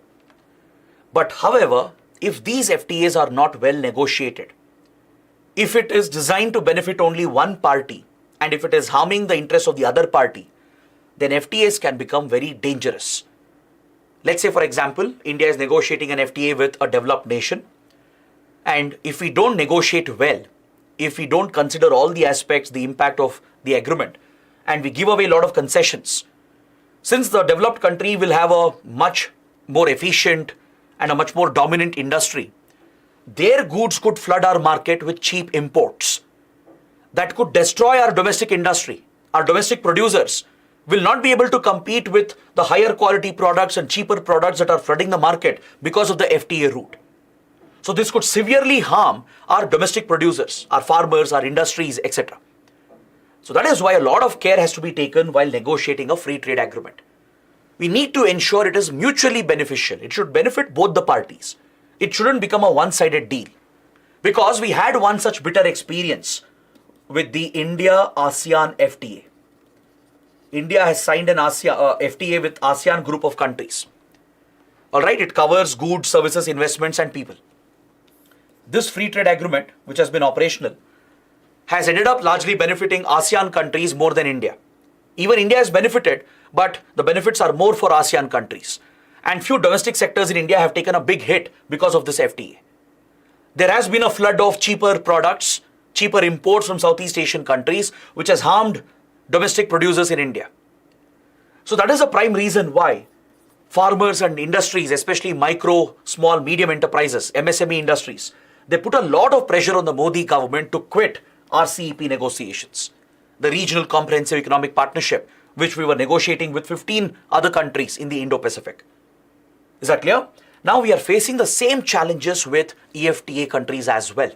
But however, if these FTAs are not well negotiated, if it is designed to benefit only one party, and if it is harming the interests of the other party, then FTAs can become very dangerous. Let's say, for example, India is negotiating an FTA with a developed nation, and if we don't negotiate well, if we don't consider all the aspects, the impact of the agreement, and we give away a lot of concessions, since the developed country will have a much more efficient and a much more dominant industry, their goods could flood our market with cheap imports. That could destroy our domestic industry. Our domestic producers will not be able to compete with the higher quality products and cheaper products that are flooding the market because of the FTA route. So this could severely harm our domestic producers, our farmers, our industries, etc. So that is why a lot of care has to be taken while negotiating a free trade agreement. We need to ensure it is mutually beneficial. It should benefit both the parties. It shouldn't become a one-sided deal. Because we had one such bitter experience with the India-ASEAN FTA. India has signed an FTA with ASEAN group of countries. Alright, it covers goods, services, investments and people. This free trade agreement, which has been operational, has ended up largely benefiting ASEAN countries more than India. Even India has benefited, but the benefits are more for ASEAN countries. And few domestic sectors in India have taken a big hit because of this FTA. There has been a flood of cheaper products, cheaper imports from Southeast Asian countries, which has harmed domestic producers in India. So that is a prime reason why farmers and industries, especially micro, small, medium enterprises, MSME industries, they put a lot of pressure on the Modi government to quit RCEP negotiations, the Regional Comprehensive Economic Partnership, which we were negotiating with 15 other countries in the Indo-Pacific. Is that clear? Now we are facing the same challenges with EFTA countries as well.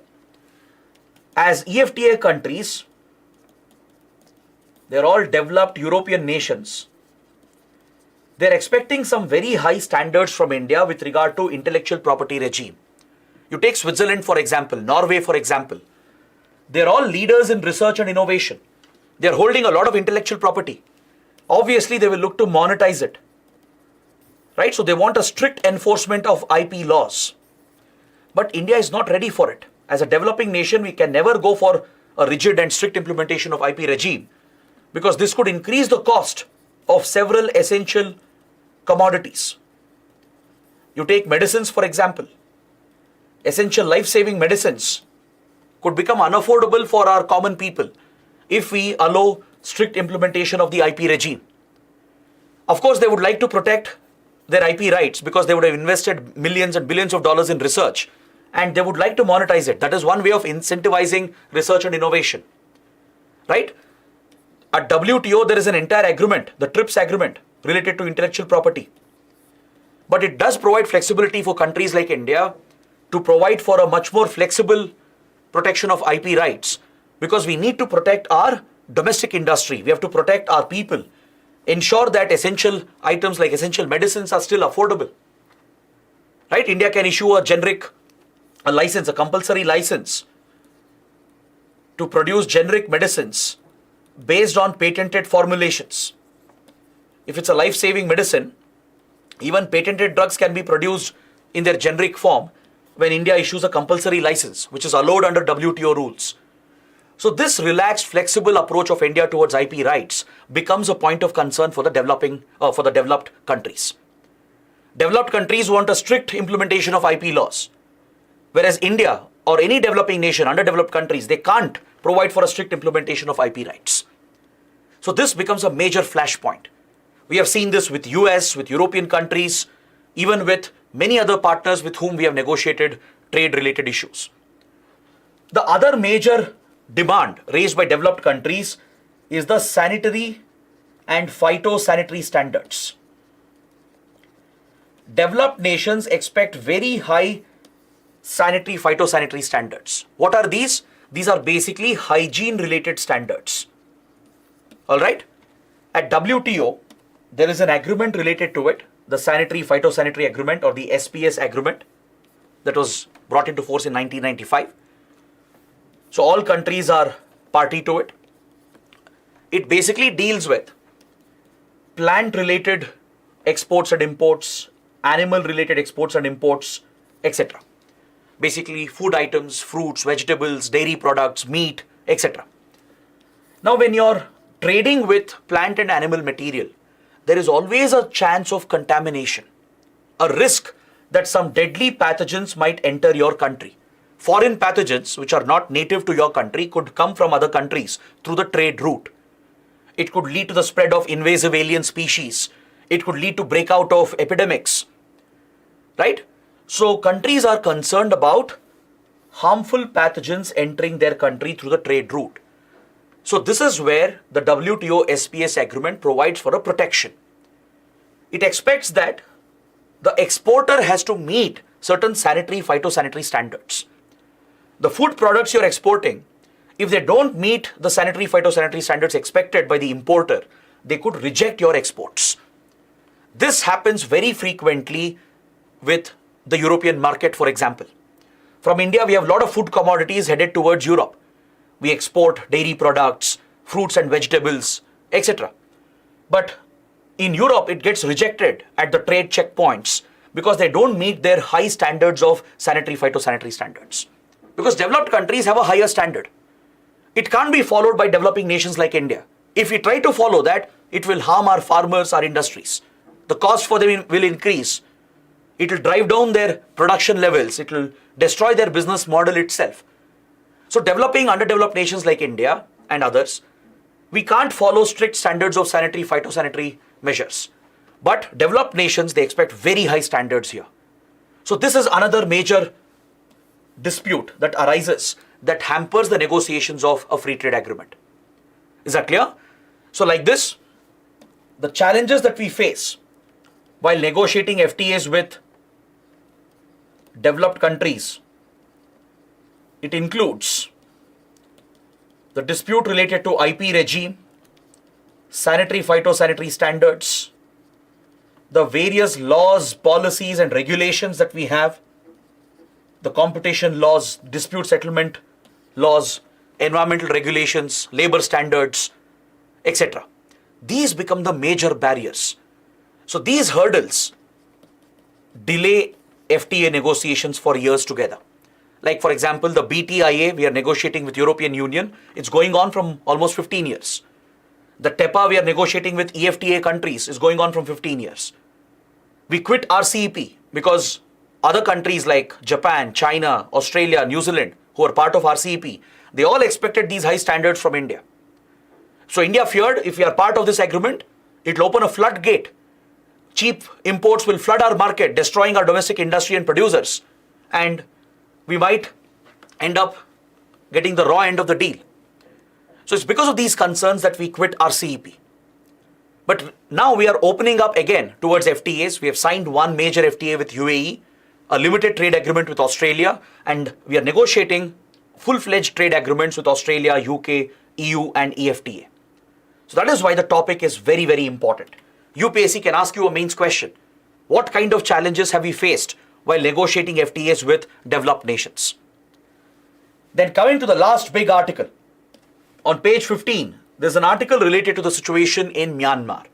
As EFTA countries, they're all developed European nations. They're expecting some very high standards from India with regard to intellectual property regime. You take Switzerland for example, Norway for example. They're all leaders in research and innovation. They're holding a lot of intellectual property. Obviously, they will look to monetize it. Right? So they want a strict enforcement of IP laws. But India is not ready for it. As a developing nation, we can never go for a rigid and strict implementation of IP regime, because this could increase the cost of several essential commodities. You take medicines for example. Essential life-saving medicines could become unaffordable for our common people if we allow strict implementation of the IP regime. Of course, they would like to protect their IP rights because they would have invested millions and billions of dollars in research, and they would like to monetize it. That is one way of incentivizing research and innovation. Right? At WTO, there is an entire agreement, the TRIPS agreement, related to intellectual property. But it does provide flexibility for countries like India to provide for a much more flexible protection of IP rights, because we need to protect our domestic industry. We have to protect our people, ensure that essential items like essential medicines are still affordable. Right? India can issue a generic a license, a compulsory license to produce generic medicines based on patented formulations. If it's a life-saving medicine, even patented drugs can be produced in their generic form when India issues a compulsory license, which is allowed under WTO rules. So this relaxed, flexible approach of India towards IP rights becomes a point of concern for the developed countries. Developed countries want a strict implementation of IP laws, whereas India or any developing nation, underdeveloped countries, they can't provide for a strict implementation of IP rights. So this becomes a major flashpoint. We have seen this with US, with European countries, even with many other partners with whom we have negotiated trade-related issues. The other major demand raised by developed countries is the sanitary and phytosanitary standards. Developed nations expect very high sanitary, phytosanitary standards. What are these? These are basically hygiene-related standards. All right? At WTO, there is an agreement related to it, the Sanitary Phytosanitary Agreement or the SPS Agreement that was brought into force in 1995. So all countries are party to it. It basically deals with plant-related exports and imports, animal-related exports and imports, etc. Basically food items, fruits, vegetables, dairy products, meat, etc. Now when you're trading with plant and animal material, there is always a chance of contamination, a risk that some deadly pathogens might enter your country. Foreign pathogens which are not native to your country could come from other countries through the trade route. It could lead to the spread of invasive alien species. It could lead to breakout of epidemics, right? So countries are concerned about harmful pathogens entering their country through the trade route. So this is where the WTO SPS agreement provides for a protection. It expects that the exporter has to meet certain sanitary, phytosanitary standards. The food products you're exporting, if they don't meet the sanitary, phytosanitary standards expected by the importer, they could reject your exports. This happens very frequently with the European market, for example. From India, we have a lot of food commodities headed towards Europe. We export dairy products, fruits and vegetables, etc. But in Europe, it gets rejected at the trade checkpoints because they don't meet their high standards of sanitary, phytosanitary standards. Because developed countries have a higher standard. It can't be followed by developing nations like India. If we try to follow that, it will harm our farmers, our industries. The cost for them will increase. It will drive down their production levels. It will destroy their business model itself. So developing underdeveloped nations like India and others, we can't follow strict standards of sanitary, phytosanitary measures. But developed nations, they expect very high standards here. So this is another major dispute that arises that hampers the negotiations of a free trade agreement. Is that clear? So like this, the challenges that we face while negotiating FTAs with developed countries, it includes the dispute related to IP regime, sanitary, phytosanitary standards, the various laws, policies and regulations that we have, the competition laws, dispute settlement laws, environmental regulations, labor standards, etc. These become the major barriers. So these hurdles delay FTA negotiations for years together. Like for example, the BTIA we are negotiating with European Union, it's going on from almost 15 years. The TEPA we are negotiating with EFTA countries is going on from 15 years. We quit RCEP because other countries like Japan, China, Australia, New Zealand, who are part of RCEP, they all expected these high standards from India. So India feared if we are part of this agreement, it will open a floodgate. Cheap imports will flood our market, destroying our domestic industry and producers. And we might end up getting the raw end of the deal. So it's because of these concerns that we quit RCEP. But now we are opening up again towards FTAs. We have signed one major FTA with UAE, a limited trade agreement with Australia, and we are negotiating full-fledged trade agreements with Australia, UK, EU and EFTA. So that is why the topic is very, very important. UPSC can ask you a mains question. What kind of challenges have we faced while negotiating FTAs with developed nations. Then coming to the last big article, on page 15, there's an article related to the situation in Myanmar.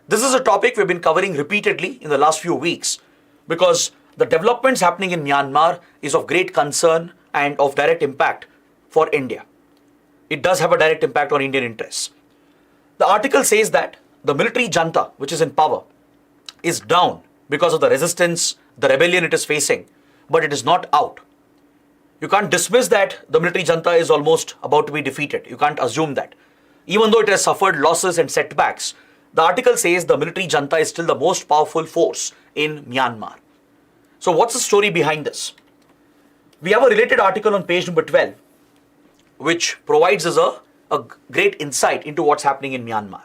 This is a topic we've been covering repeatedly in the last few weeks because the developments happening in Myanmar is of great concern and of direct impact for India. It does have a direct impact on Indian interests. The article says that the military junta, which is in power, is down because of the resistance, the rebellion it is facing, but it is not out. You can't dismiss that the military junta is almost about to be defeated. You can't assume that. Even though it has suffered losses and setbacks, the article says the military junta is still the most powerful force in Myanmar. So what's the story behind this? We have a related article on page number 12, which provides us a great insight into what's happening in Myanmar.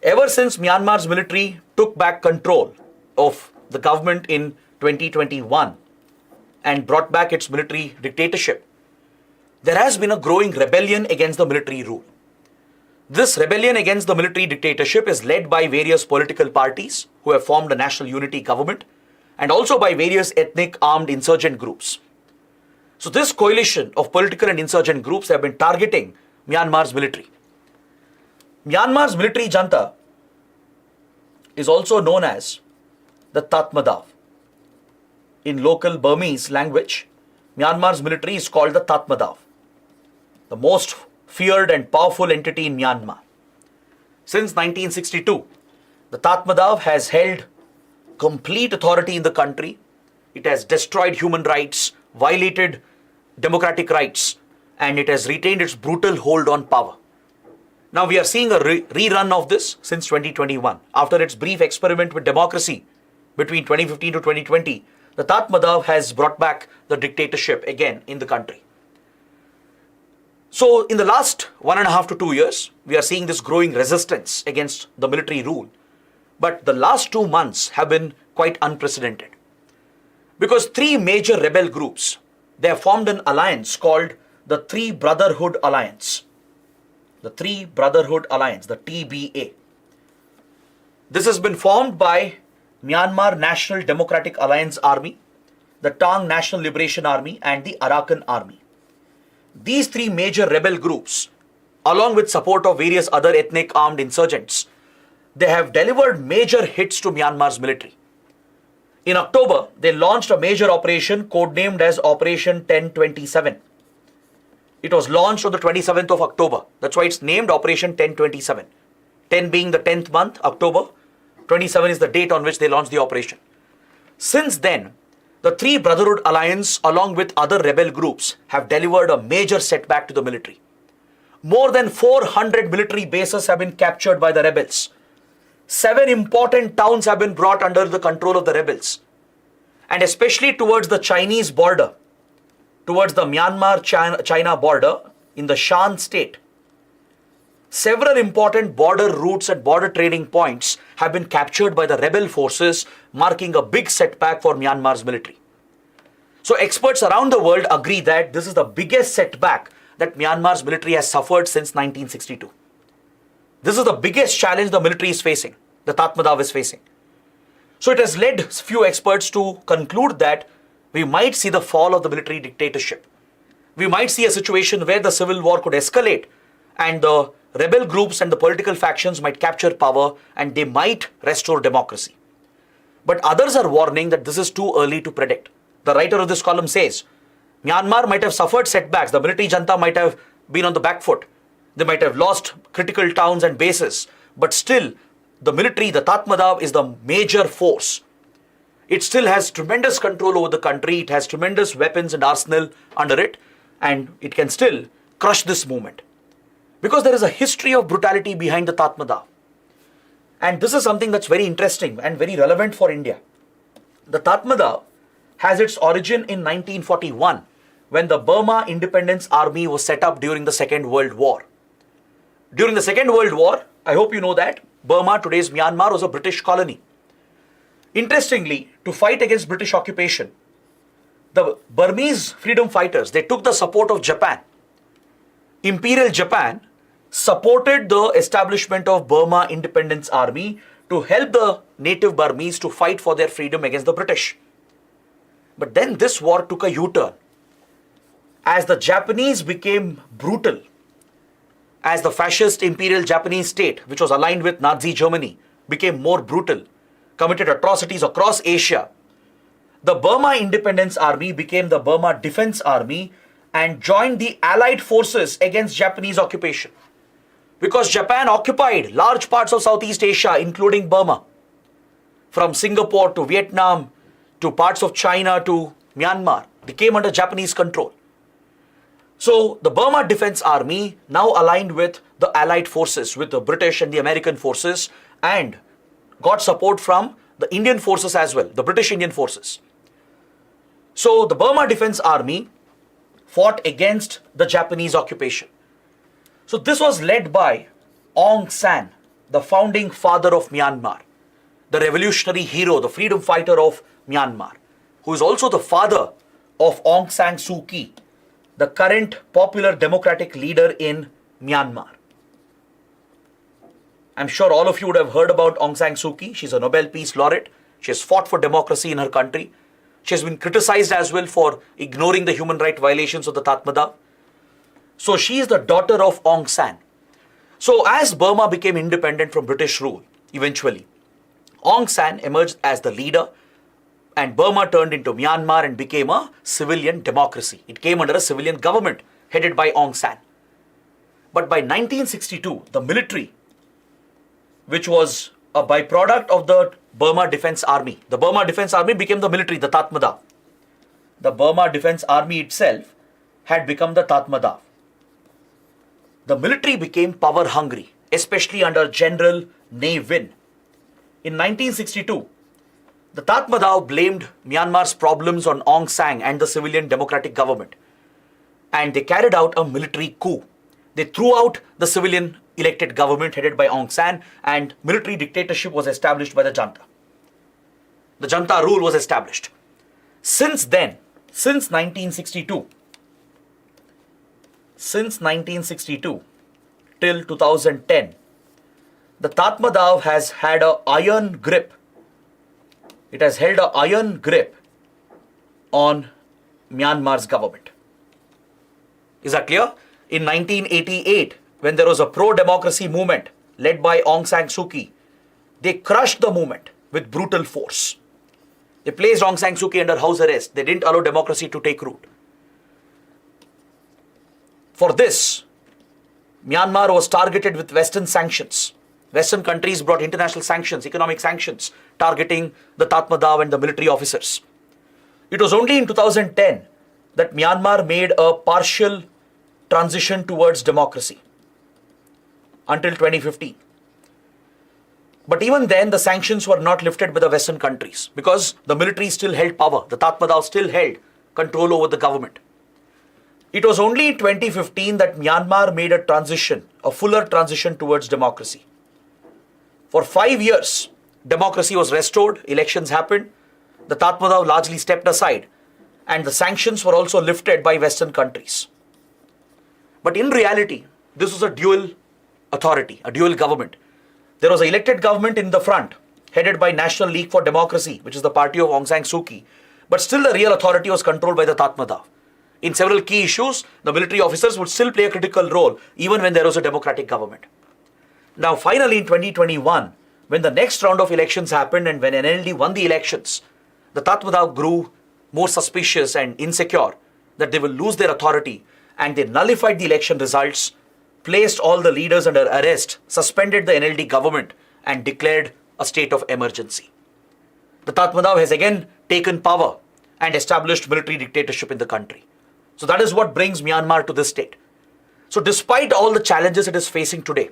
Ever since Myanmar's military took back control of the government in 2021 and brought back its military dictatorship, there has been a growing rebellion against the military rule. This rebellion against the military dictatorship is led by various political parties who have formed a national unity government and also by various ethnic armed insurgent groups. So this coalition of political and insurgent groups have been targeting Myanmar's military. Myanmar's military junta is also known as the Tatmadaw. In local Burmese language, Myanmar's military is called the Tatmadaw, the most feared and powerful entity in Myanmar. Since 1962, the Tatmadaw has held complete authority in the country. It has destroyed human rights, violated democratic rights, and it has retained its brutal hold on power. Now we are seeing a rerun of this since 2021. After its brief experiment with democracy between 2015 to 2020, the Tatmadaw has brought back the dictatorship again in the country. So in the last 1.5 to 2 years, we are seeing this growing resistance against the military rule. But the last 2 months have been quite unprecedented. Because 3 major rebel groups, they have formed an alliance called the Three Brotherhood Alliance. The Three Brotherhood Alliance, the TBA. This has been formed by Myanmar National Democratic Alliance Army, the Tang National Liberation Army, and the Arakan Army. These 3 major rebel groups, along with support of various other ethnic armed insurgents, they have delivered major hits to Myanmar's military. In October, they launched a major operation codenamed as Operation 1027. It was launched on the 27th of October. That's why it's named Operation 1027. 10 being the 10th month, October. 27 is the date on which they launched the operation. Since then, the Three Brotherhood Alliance, along with other rebel groups, have delivered a major setback to the military. More than 400 military bases have been captured by the rebels. 7 important towns have been brought under the control of the rebels. And especially towards the Chinese border, towards the Myanmar-China border in the Shan state, several important border routes and border trading points have been captured by the rebel forces, marking a big setback for Myanmar's military. So experts around the world agree that this is the biggest setback that Myanmar's military has suffered since 1962. This is the biggest challenge the military is facing, the Tatmadaw is facing. So it has led few experts to conclude that we might see the fall of the military dictatorship. We might see a situation where the civil war could escalate and the rebel groups and the political factions might capture power and they might restore democracy. But others are warning that this is too early to predict. The writer of this column says, Myanmar might have suffered setbacks. The military junta might have been on the back foot. They might have lost critical towns and bases. But still, the military, the Tatmadaw, is the major force. It still has tremendous control over the country. It has tremendous weapons and arsenal under it. And it can still crush this movement. Because there is a history of brutality behind the Tatmadaw. And this is something that's very interesting and very relevant for India. The Tatmadaw has its origin in 1941 when the Burma Independence Army was set up during the Second World War. During the Second World War, I hope you know that, Burma, today's Myanmar, was a British colony. Interestingly, to fight against British occupation, the Burmese freedom fighters, they took the support of Japan. Imperial Japan supported the establishment of Burma Independence Army to help the native Burmese to fight for their freedom against the British. But then this war took a U-turn. As the Japanese became brutal, as the fascist imperial Japanese state, which was aligned with Nazi Germany, became more brutal, committed atrocities across Asia, the Burma Independence Army became the Burma Defense Army and joined the Allied forces against Japanese occupation. Because Japan occupied large parts of Southeast Asia, including Burma, from Singapore to Vietnam to parts of China to Myanmar. They came under Japanese control. So the Burma Defense Army now aligned with the Allied forces, with the British and the American forces, and got support from the Indian forces as well, the British Indian forces. So the Burma Defense Army fought against the Japanese occupation. So this was led by Aung San, the founding father of Myanmar, the revolutionary hero, the freedom fighter of Myanmar, who is also the father of Aung San Suu Kyi, the current popular democratic leader in Myanmar. I'm sure all of you would have heard about Aung San Suu Kyi. She's a Nobel Peace Laureate. She has fought for democracy in her country. She has been criticized as well for ignoring the human rights violations of the Tatmadaw. So she is the daughter of Aung San. So as Burma became independent from British rule, eventually, Aung San emerged as the leader, and Burma turned into Myanmar and became a civilian democracy. It came under a civilian government headed by Aung San. But by 1962, the military, which was a byproduct of the Burma Defense Army, the Burma Defense Army became the military, the Tatmadaw. The Burma Defense Army itself had become the Tatmadaw. The military became power hungry, especially under General Ne Win. In 1962, the Tatmadaw blamed Myanmar's problems on Aung San and the civilian democratic government, and they carried out a military coup. They threw out the civilian elected government headed by Aung San, and military dictatorship was established by the Junta. The Junta rule was established. Since then, since 1962 till 2010, the Tatmadaw has had an iron grip. It has held an iron grip on Myanmar's government. Is that clear? In 1988, when there was a pro-democracy movement led by Aung San Suu Kyi, they crushed the movement with brutal force. They placed Aung San Suu Kyi under house arrest. They didn't allow democracy to take root. For this, Myanmar was targeted with Western sanctions. Western countries brought international sanctions, economic sanctions, targeting the Tatmadaw and the military officers. It was only in 2010 that Myanmar made a partial transition towards democracy until 2015. But even then, the sanctions were not lifted by the Western countries because the military still held power. The Tatmadaw still held control over the government. It was only in 2015 that Myanmar made a transition, a fuller transition towards democracy. For 5 years, democracy was restored, elections happened, the Tatmadaw largely stepped aside, and the sanctions were also lifted by Western countries. But in reality, this was a dual authority, a dual government. There was an elected government in the front, headed by National League for Democracy, which is the party of Aung San Suu Kyi, but still the real authority was controlled by the Tatmadaw. In several key issues, the military officers would still play a critical role, even when there was a democratic government. Now, finally, in 2021, when the next round of elections happened and when NLD won the elections, the Tatmadaw grew more suspicious and insecure that they will lose their authority, and they nullified the election results, placed all the leaders under arrest, suspended the NLD government, and declared a state of emergency. The Tatmadaw has again taken power and established military dictatorship in the country. So that is what brings Myanmar to this state. So despite all the challenges it is facing today,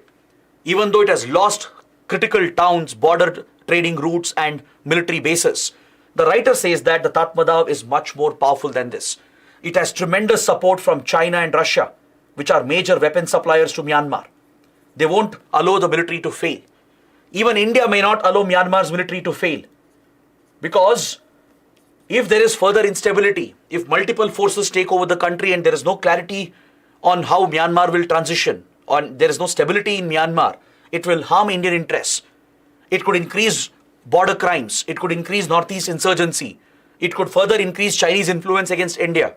even though it has lost critical towns, border trading routes, and military bases, the writer says that the Tatmadaw is much more powerful than this. It has tremendous support from China and Russia, which are major weapon suppliers to Myanmar. They won't allow the military to fail. Even India may not allow Myanmar's military to fail, because if there is further instability, if multiple forces take over the country and there is no clarity on how Myanmar will transition, or there is no stability in Myanmar, it will harm Indian interests. It could increase border crimes. It could increase Northeast insurgency. It could further increase Chinese influence against India.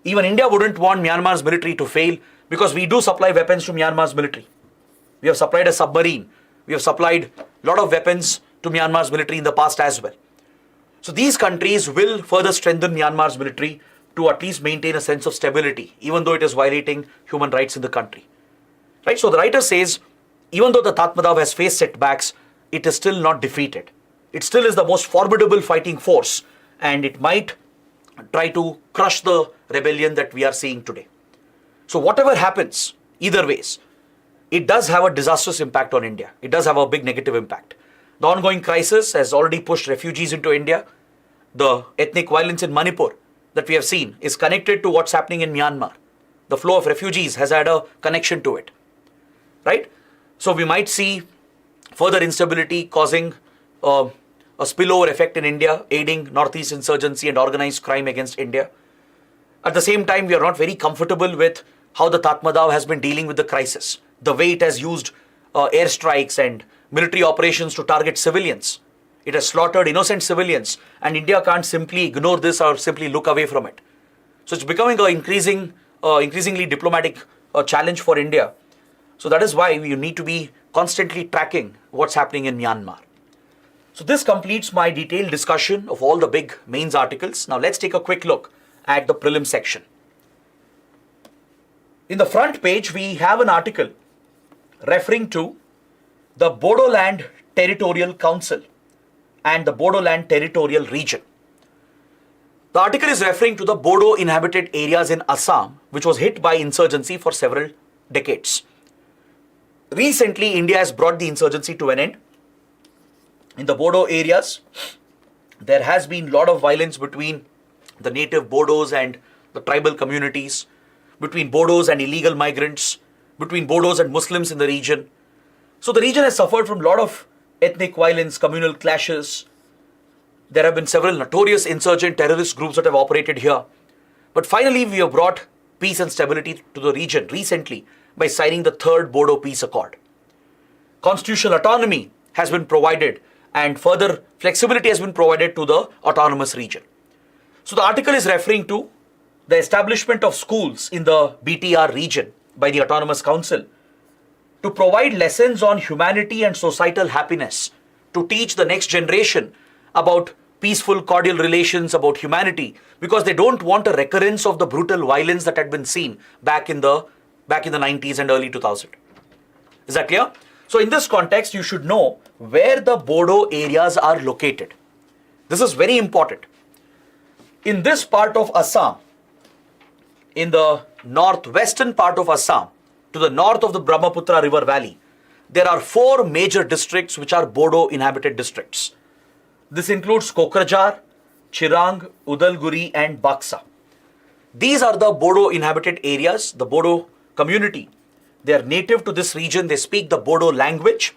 Even India wouldn't want Myanmar's military to fail because we do supply weapons to Myanmar's military. We have supplied a submarine. We have supplied a lot of weapons to Myanmar's military in the past as well. So these countries will further strengthen Myanmar's military to at least maintain a sense of stability, even though it is violating human rights in the country. Right? So the writer says, even though the Tatmadaw has faced setbacks, it is still not defeated. It still is the most formidable fighting force, and it might try to crush the rebellion that we are seeing today. So whatever happens, either ways, it does have a disastrous impact on India. It does have a big negative impact. The ongoing crisis has already pushed refugees into India. The ethnic violence in Manipur that we have seen is connected to what's happening in Myanmar. The flow of refugees has had a connection to it, right? So we might see further instability causing a spillover effect in India, aiding Northeast insurgency and organized crime against India. At the same time, we are not very comfortable with how the Tatmadaw has been dealing with the crisis, the way it has used airstrikes and military operations to target civilians. It has slaughtered innocent civilians, and India can't simply ignore this or simply look away from it. So it's becoming an increasingly diplomatic challenge for India. So that is why we need to be constantly tracking what's happening in Myanmar. So this completes my detailed discussion of all the big mains articles. Now let's take a quick look at the prelim section. In the front page, we have an article referring to the Bodoland Territorial Council and the Bodoland Territorial Region. The article is referring to the Bodo inhabited areas in Assam, which was hit by insurgency for several decades. Recently, India has brought the insurgency to an end. In the Bodo areas, there has been a lot of violence between the native Bodos and the tribal communities, between Bodos and illegal migrants, between Bodos and Muslims in the region. So the region has suffered from a lot of ethnic violence, communal clashes. There have been several notorious insurgent terrorist groups that have operated here. But finally, we have brought peace and stability to the region recently by signing the third Bodo Peace Accord. Constitutional autonomy has been provided and further flexibility has been provided to the autonomous region. So the article is referring to the establishment of schools in the BTR region by the Autonomous Council to provide lessons on humanity and societal happiness, to teach the next generation about peaceful, cordial relations, about humanity, because they don't want a recurrence of the brutal violence that had been seen back in the 90s and early 2000s. Is that clear? So in this context, you should know where the Bodo areas are located. This is very important. In this part of Assam, in the northwestern part of Assam, to the north of the Brahmaputra River Valley, there are 4 major districts which are Bodo inhabited districts. This includes Kokrajhar, Chirang, Udalguri and Baksa. These are the Bodo inhabited areas, the Bodo community. They are native to this region, they speak the Bodo language,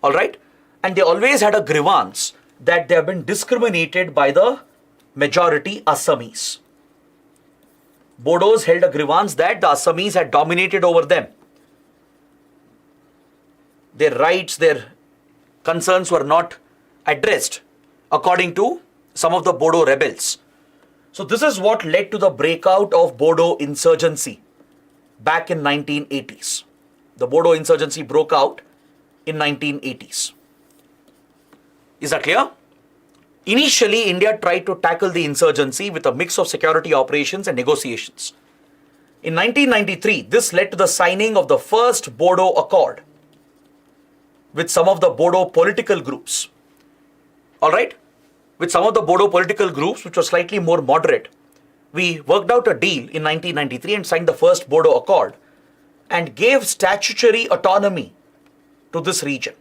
alright? And they always had a grievance that they have been discriminated by the majority Assamese. Bodos held a grievance that the Assamese had dominated over them. Their rights, their concerns were not addressed according to some of the Bodo rebels. So this is what led to the breakout of Bodo insurgency back in 1980s. The Bodo insurgency broke out in 1980s. Is that clear? Initially, India tried to tackle the insurgency with a mix of security operations and negotiations. In 1993, this led to the signing of the first Bodo Accord with some of the Bodo political groups. Alright? With some of the Bodo political groups which were slightly more moderate. We worked out a deal in 1993 and signed the first Bodo Accord and gave statutory autonomy to this region.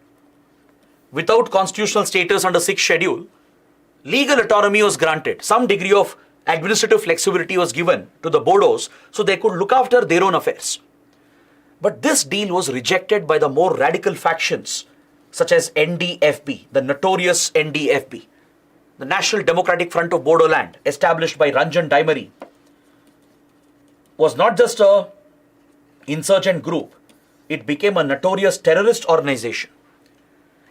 Without constitutional status under 6th schedule, legal autonomy was granted. Some degree of administrative flexibility was given to the Bodos so they could look after their own affairs. But this deal was rejected by the more radical factions such as NDFB, the notorious NDFB, the National Democratic Front of Bodoland, established by Ranjan Daimari, was not just a insurgent group, it became a notorious terrorist organization.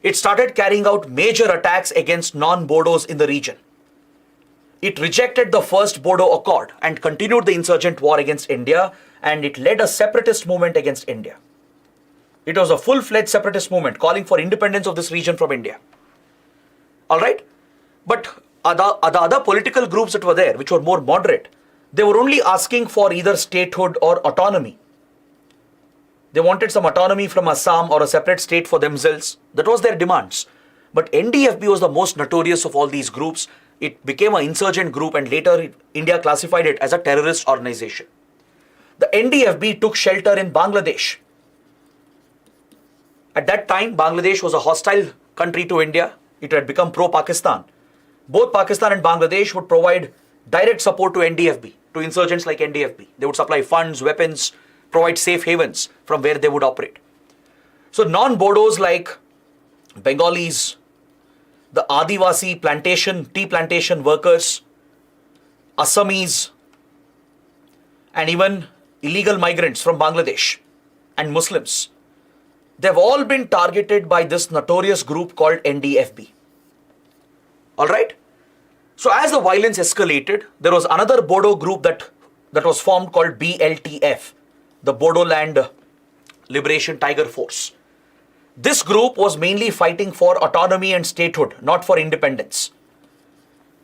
It started carrying out major attacks against non-Bodos in the region. It rejected the first Bodo Accord and continued the insurgent war against India, and it led a separatist movement against India. It was a full-fledged separatist movement calling for independence of this region from India. Alright? But the other political groups that were there, which were more moderate, they were only asking for either statehood or autonomy. They wanted some autonomy from Assam or a separate state for themselves. That was their demands. But NDFB was the most notorious of all these groups. It became an insurgent group, and later India classified it as a terrorist organization. The NDFB took shelter in Bangladesh. At that time, Bangladesh was a hostile country to India. It had become pro-Pakistan. Both Pakistan and Bangladesh would provide direct support to NDFB, to insurgents like NDFB. They would supply funds, weapons, provide safe havens from where they would operate. So non-Bodos like Bengalis, the Adivasi tea plantation workers, Assamese, and even illegal migrants from Bangladesh and Muslims, they've all been targeted by this notorious group called NDFB. Alright? So as the violence escalated, there was another Bodo group that was formed called BLTF, the Bodoland Liberation Tiger Force. This group was mainly fighting for autonomy and statehood, not for independence.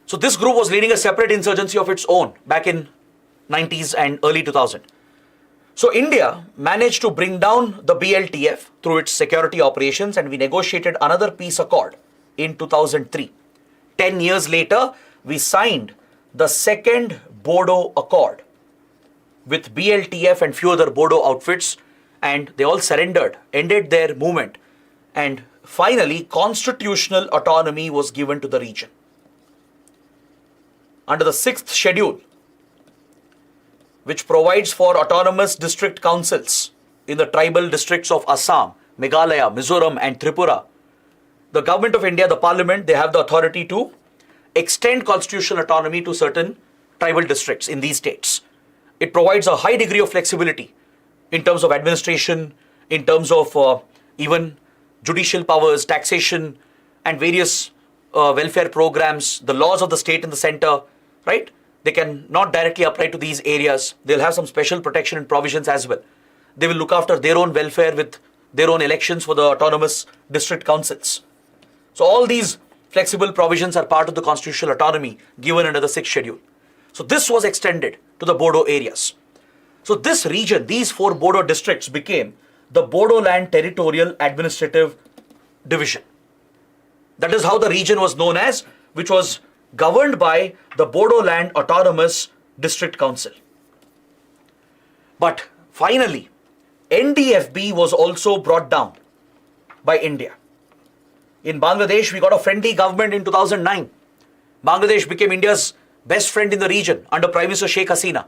So this group was leading a separate insurgency of its own back in 90s and early 2000. So India managed to bring down the BLTF through its security operations, and we negotiated another peace accord in 2003. 10 years later, we signed the second Bodo Accord with BLTF and few other Bodo outfits, and they all surrendered, ended their movement, and finally constitutional autonomy was given to the region. Under the 6th schedule, which provides for autonomous district councils in the tribal districts of Assam, Meghalaya, Mizoram and Tripura, the government of India, the parliament, they have the authority to extend constitutional autonomy to certain tribal districts in these states. It provides a high degree of flexibility in terms of administration, in terms of even judicial powers, taxation, and various welfare programs, the laws of the state in the center, right? They can not directly apply to these areas. They'll have some special protection and provisions as well. They will look after their own welfare with their own elections for the autonomous district councils. So all these flexible provisions are part of the constitutional autonomy given under the 6th schedule. So this was extended to the Bodo areas. So this region, these 4 Bodo districts became the Bodoland Territorial Administrative Division. That is how the region was known as, which was governed by the Bodoland Autonomous District Council. But finally, NDFB was also brought down by India. In Bangladesh, we got a friendly government in 2009. Bangladesh became India's best friend in the region under Prime Minister Sheikh Hasina.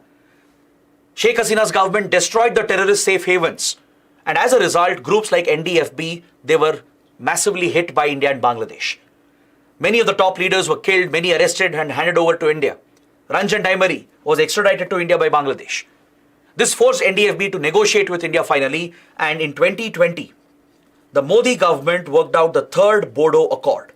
Sheikh Hasina's government destroyed the terrorist safe havens. And as a result, groups like NDFB, they were massively hit by India and Bangladesh. Many of the top leaders were killed, many arrested and handed over to India. Ranjan Daimari was extradited to India by Bangladesh. This forced NDFB to negotiate with India finally, and in 2020, the Modi government worked out the 3rd Bodo Accord.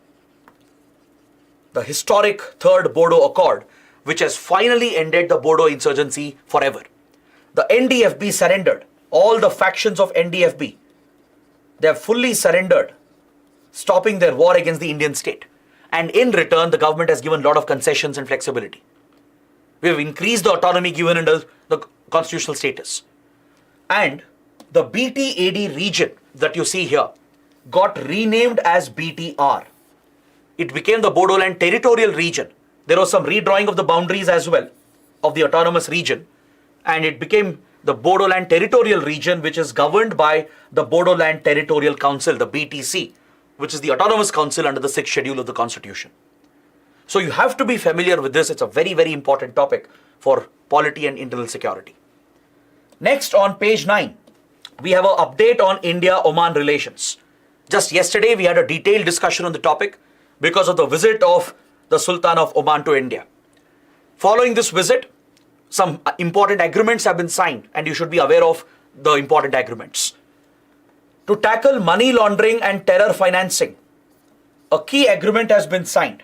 The historic 3rd Bodo Accord, which has finally ended the Bodo insurgency forever. The NDFB surrendered. All the factions of NDFB, they have fully surrendered, stopping their war against the Indian state. And in return, the government has given a lot of concessions and flexibility. We have increased the autonomy given under the constitutional status. And the BTAD region that you see here got renamed as BTR. It became the Bodoland Territorial region. There was some redrawing of the boundaries as well of the autonomous region, and it became the Bodoland Territorial region, which is governed by the Bodoland Territorial Council, the BTC, which is the autonomous council under the 6th schedule of the constitution. So you have to be familiar with this. It's a very, very important topic for polity and internal security. Next, on page 9, we have an update on India-Oman relations. Just yesterday, we had a detailed discussion on the topic because of the visit of the Sultan of Oman to India. Following this visit, some important agreements have been signed, and you should be aware of the important agreements. To tackle money laundering and terror financing, a key agreement has been signed.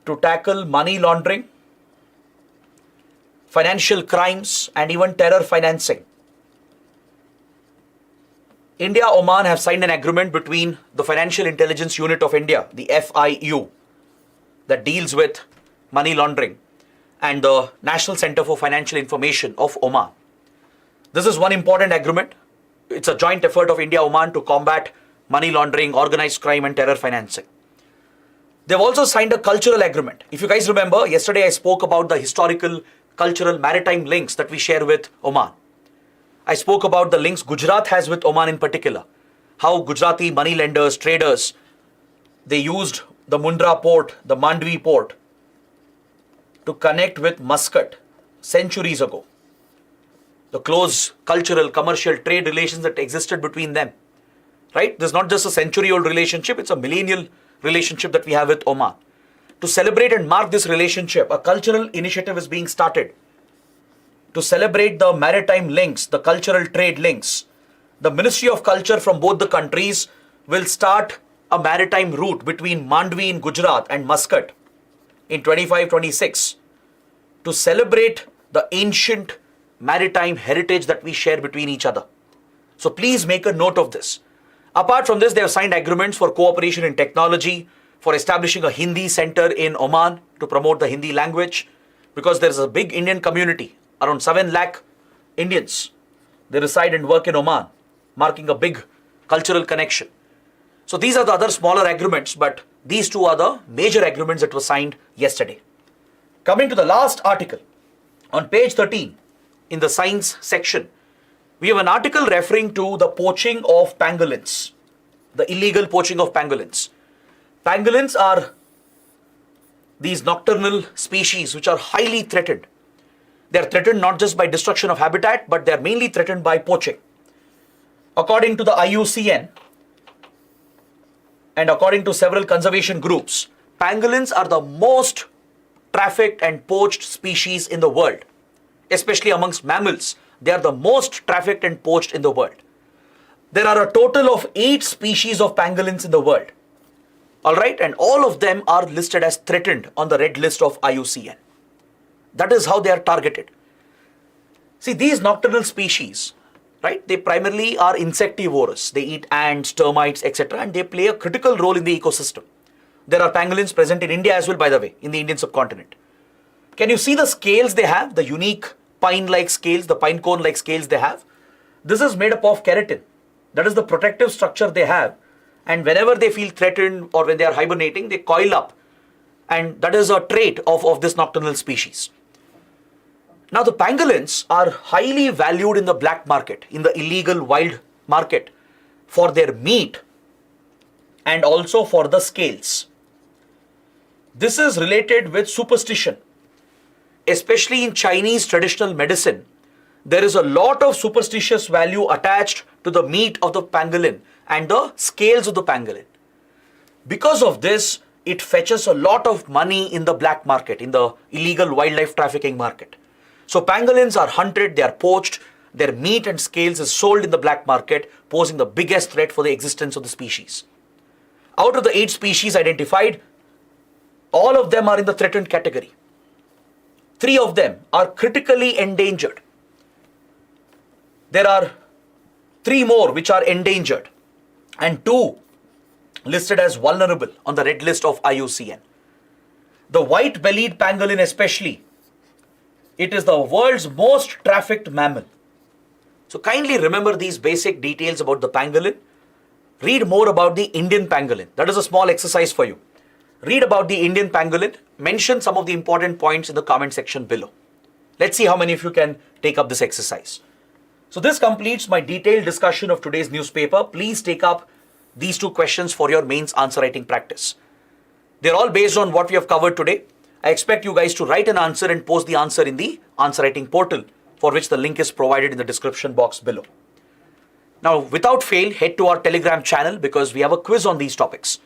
to tackle money laundering, financial crimes, and even terror financing. India-Oman have signed an agreement between the Financial Intelligence Unit of India, the FIU, that deals with money laundering, and the National Center for Financial Information of Oman. This is one important agreement. It's a joint effort of India-Oman to combat money laundering, organized crime, and terror financing. They've also signed a cultural agreement. If you guys remember, yesterday I spoke about the historical, cultural, maritime links that we share with Oman. I spoke about the links Gujarat has with Oman in particular. How Gujarati money lenders, traders, they used the Mundra port, the Mandvi port, to connect with Muscat centuries ago. The close cultural, commercial, trade relations that existed between them. Right? This is not just a century-old relationship, it's a millennial relationship that we have with Oman. To celebrate and mark this relationship, a cultural initiative is being started to celebrate the maritime links, the cultural trade links. The Ministry of Culture from both the countries will start a maritime route between Mandvi in Gujarat and Muscat in 25-26 to celebrate the ancient maritime heritage that we share between each other. So please make a note of this. Apart from this, they have signed agreements for cooperation in technology, for establishing a Hindi center in Oman to promote the Hindi language, because there is a big Indian community, around 7 lakh Indians. They reside and work in Oman, marking a big cultural connection. So these are the other smaller agreements, but these two are the major agreements that were signed yesterday. Coming to the last article, on page 13, in the science section, we have an article referring to the poaching of pangolins, the illegal poaching of pangolins. Pangolins are these nocturnal species which are highly threatened. They are threatened not just by destruction of habitat, but they are mainly threatened by poaching. According to the IUCN and according to several conservation groups, pangolins are the most trafficked and poached species in the world, especially amongst mammals. They are the most trafficked and poached in the world. There are a total of 8 species of pangolins in the world. Alright, and all of them are listed as threatened on the red list of IUCN. That is how they are targeted. See, these nocturnal species, right, they primarily are insectivorous. They eat ants, termites, etc. and they play a critical role in the ecosystem. There are pangolins present in India as well, by the way, in the Indian subcontinent. Can you see the scales they have, the unique pine-like scales, the pine cone-like scales they have? This is made up of keratin. That is the protective structure they have. And whenever they feel threatened or when they are hibernating, they coil up. And that is a trait of this nocturnal species. Now, the pangolins are highly valued in the black market, in the illegal wild market, for their meat and also for the scales. This is related with superstition. Especially in Chinese traditional medicine, there is a lot of superstitious value attached to the meat of the pangolin and the scales of the pangolin. Because of this, it fetches a lot of money in the black market, in the illegal wildlife trafficking market. So pangolins are hunted, they are poached, their meat and scales is sold in the black market, posing the biggest threat for the existence of the species. Out of the 8 species identified, all of them are in the threatened category. 3 of them are critically endangered. There are 3 more which are endangered and 2 listed as vulnerable on the red list of IUCN. The white-bellied pangolin especially, it is the world's most trafficked mammal. So kindly remember these basic details about the pangolin. Read more about the Indian pangolin. That is a small exercise for you. Read about the Indian pangolin. Mention some of the important points in the comment section below. Let's see how many of you can take up this exercise. So this completes my detailed discussion of today's newspaper. Please take up these 2 questions for your mains answer writing practice. They're all based on what we have covered today. I expect you guys to write an answer and post the answer in the answer writing portal, for which the link is provided in the description box below. Now, without fail, head to our Telegram channel because we have a quiz on these topics.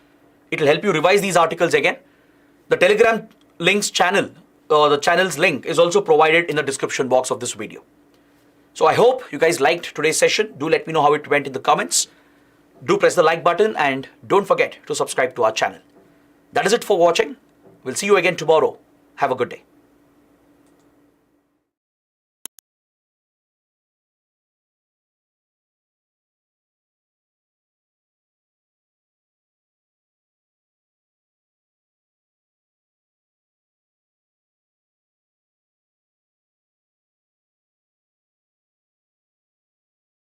It will help you revise these articles again. The Telegram links channel, the channel's link is also provided in the description box of this video. So I hope you guys liked today's session. Do let me know how it went in the comments. Do press the like button and don't forget to subscribe to our channel. That is it for watching. We'll see you again tomorrow. Have a good day.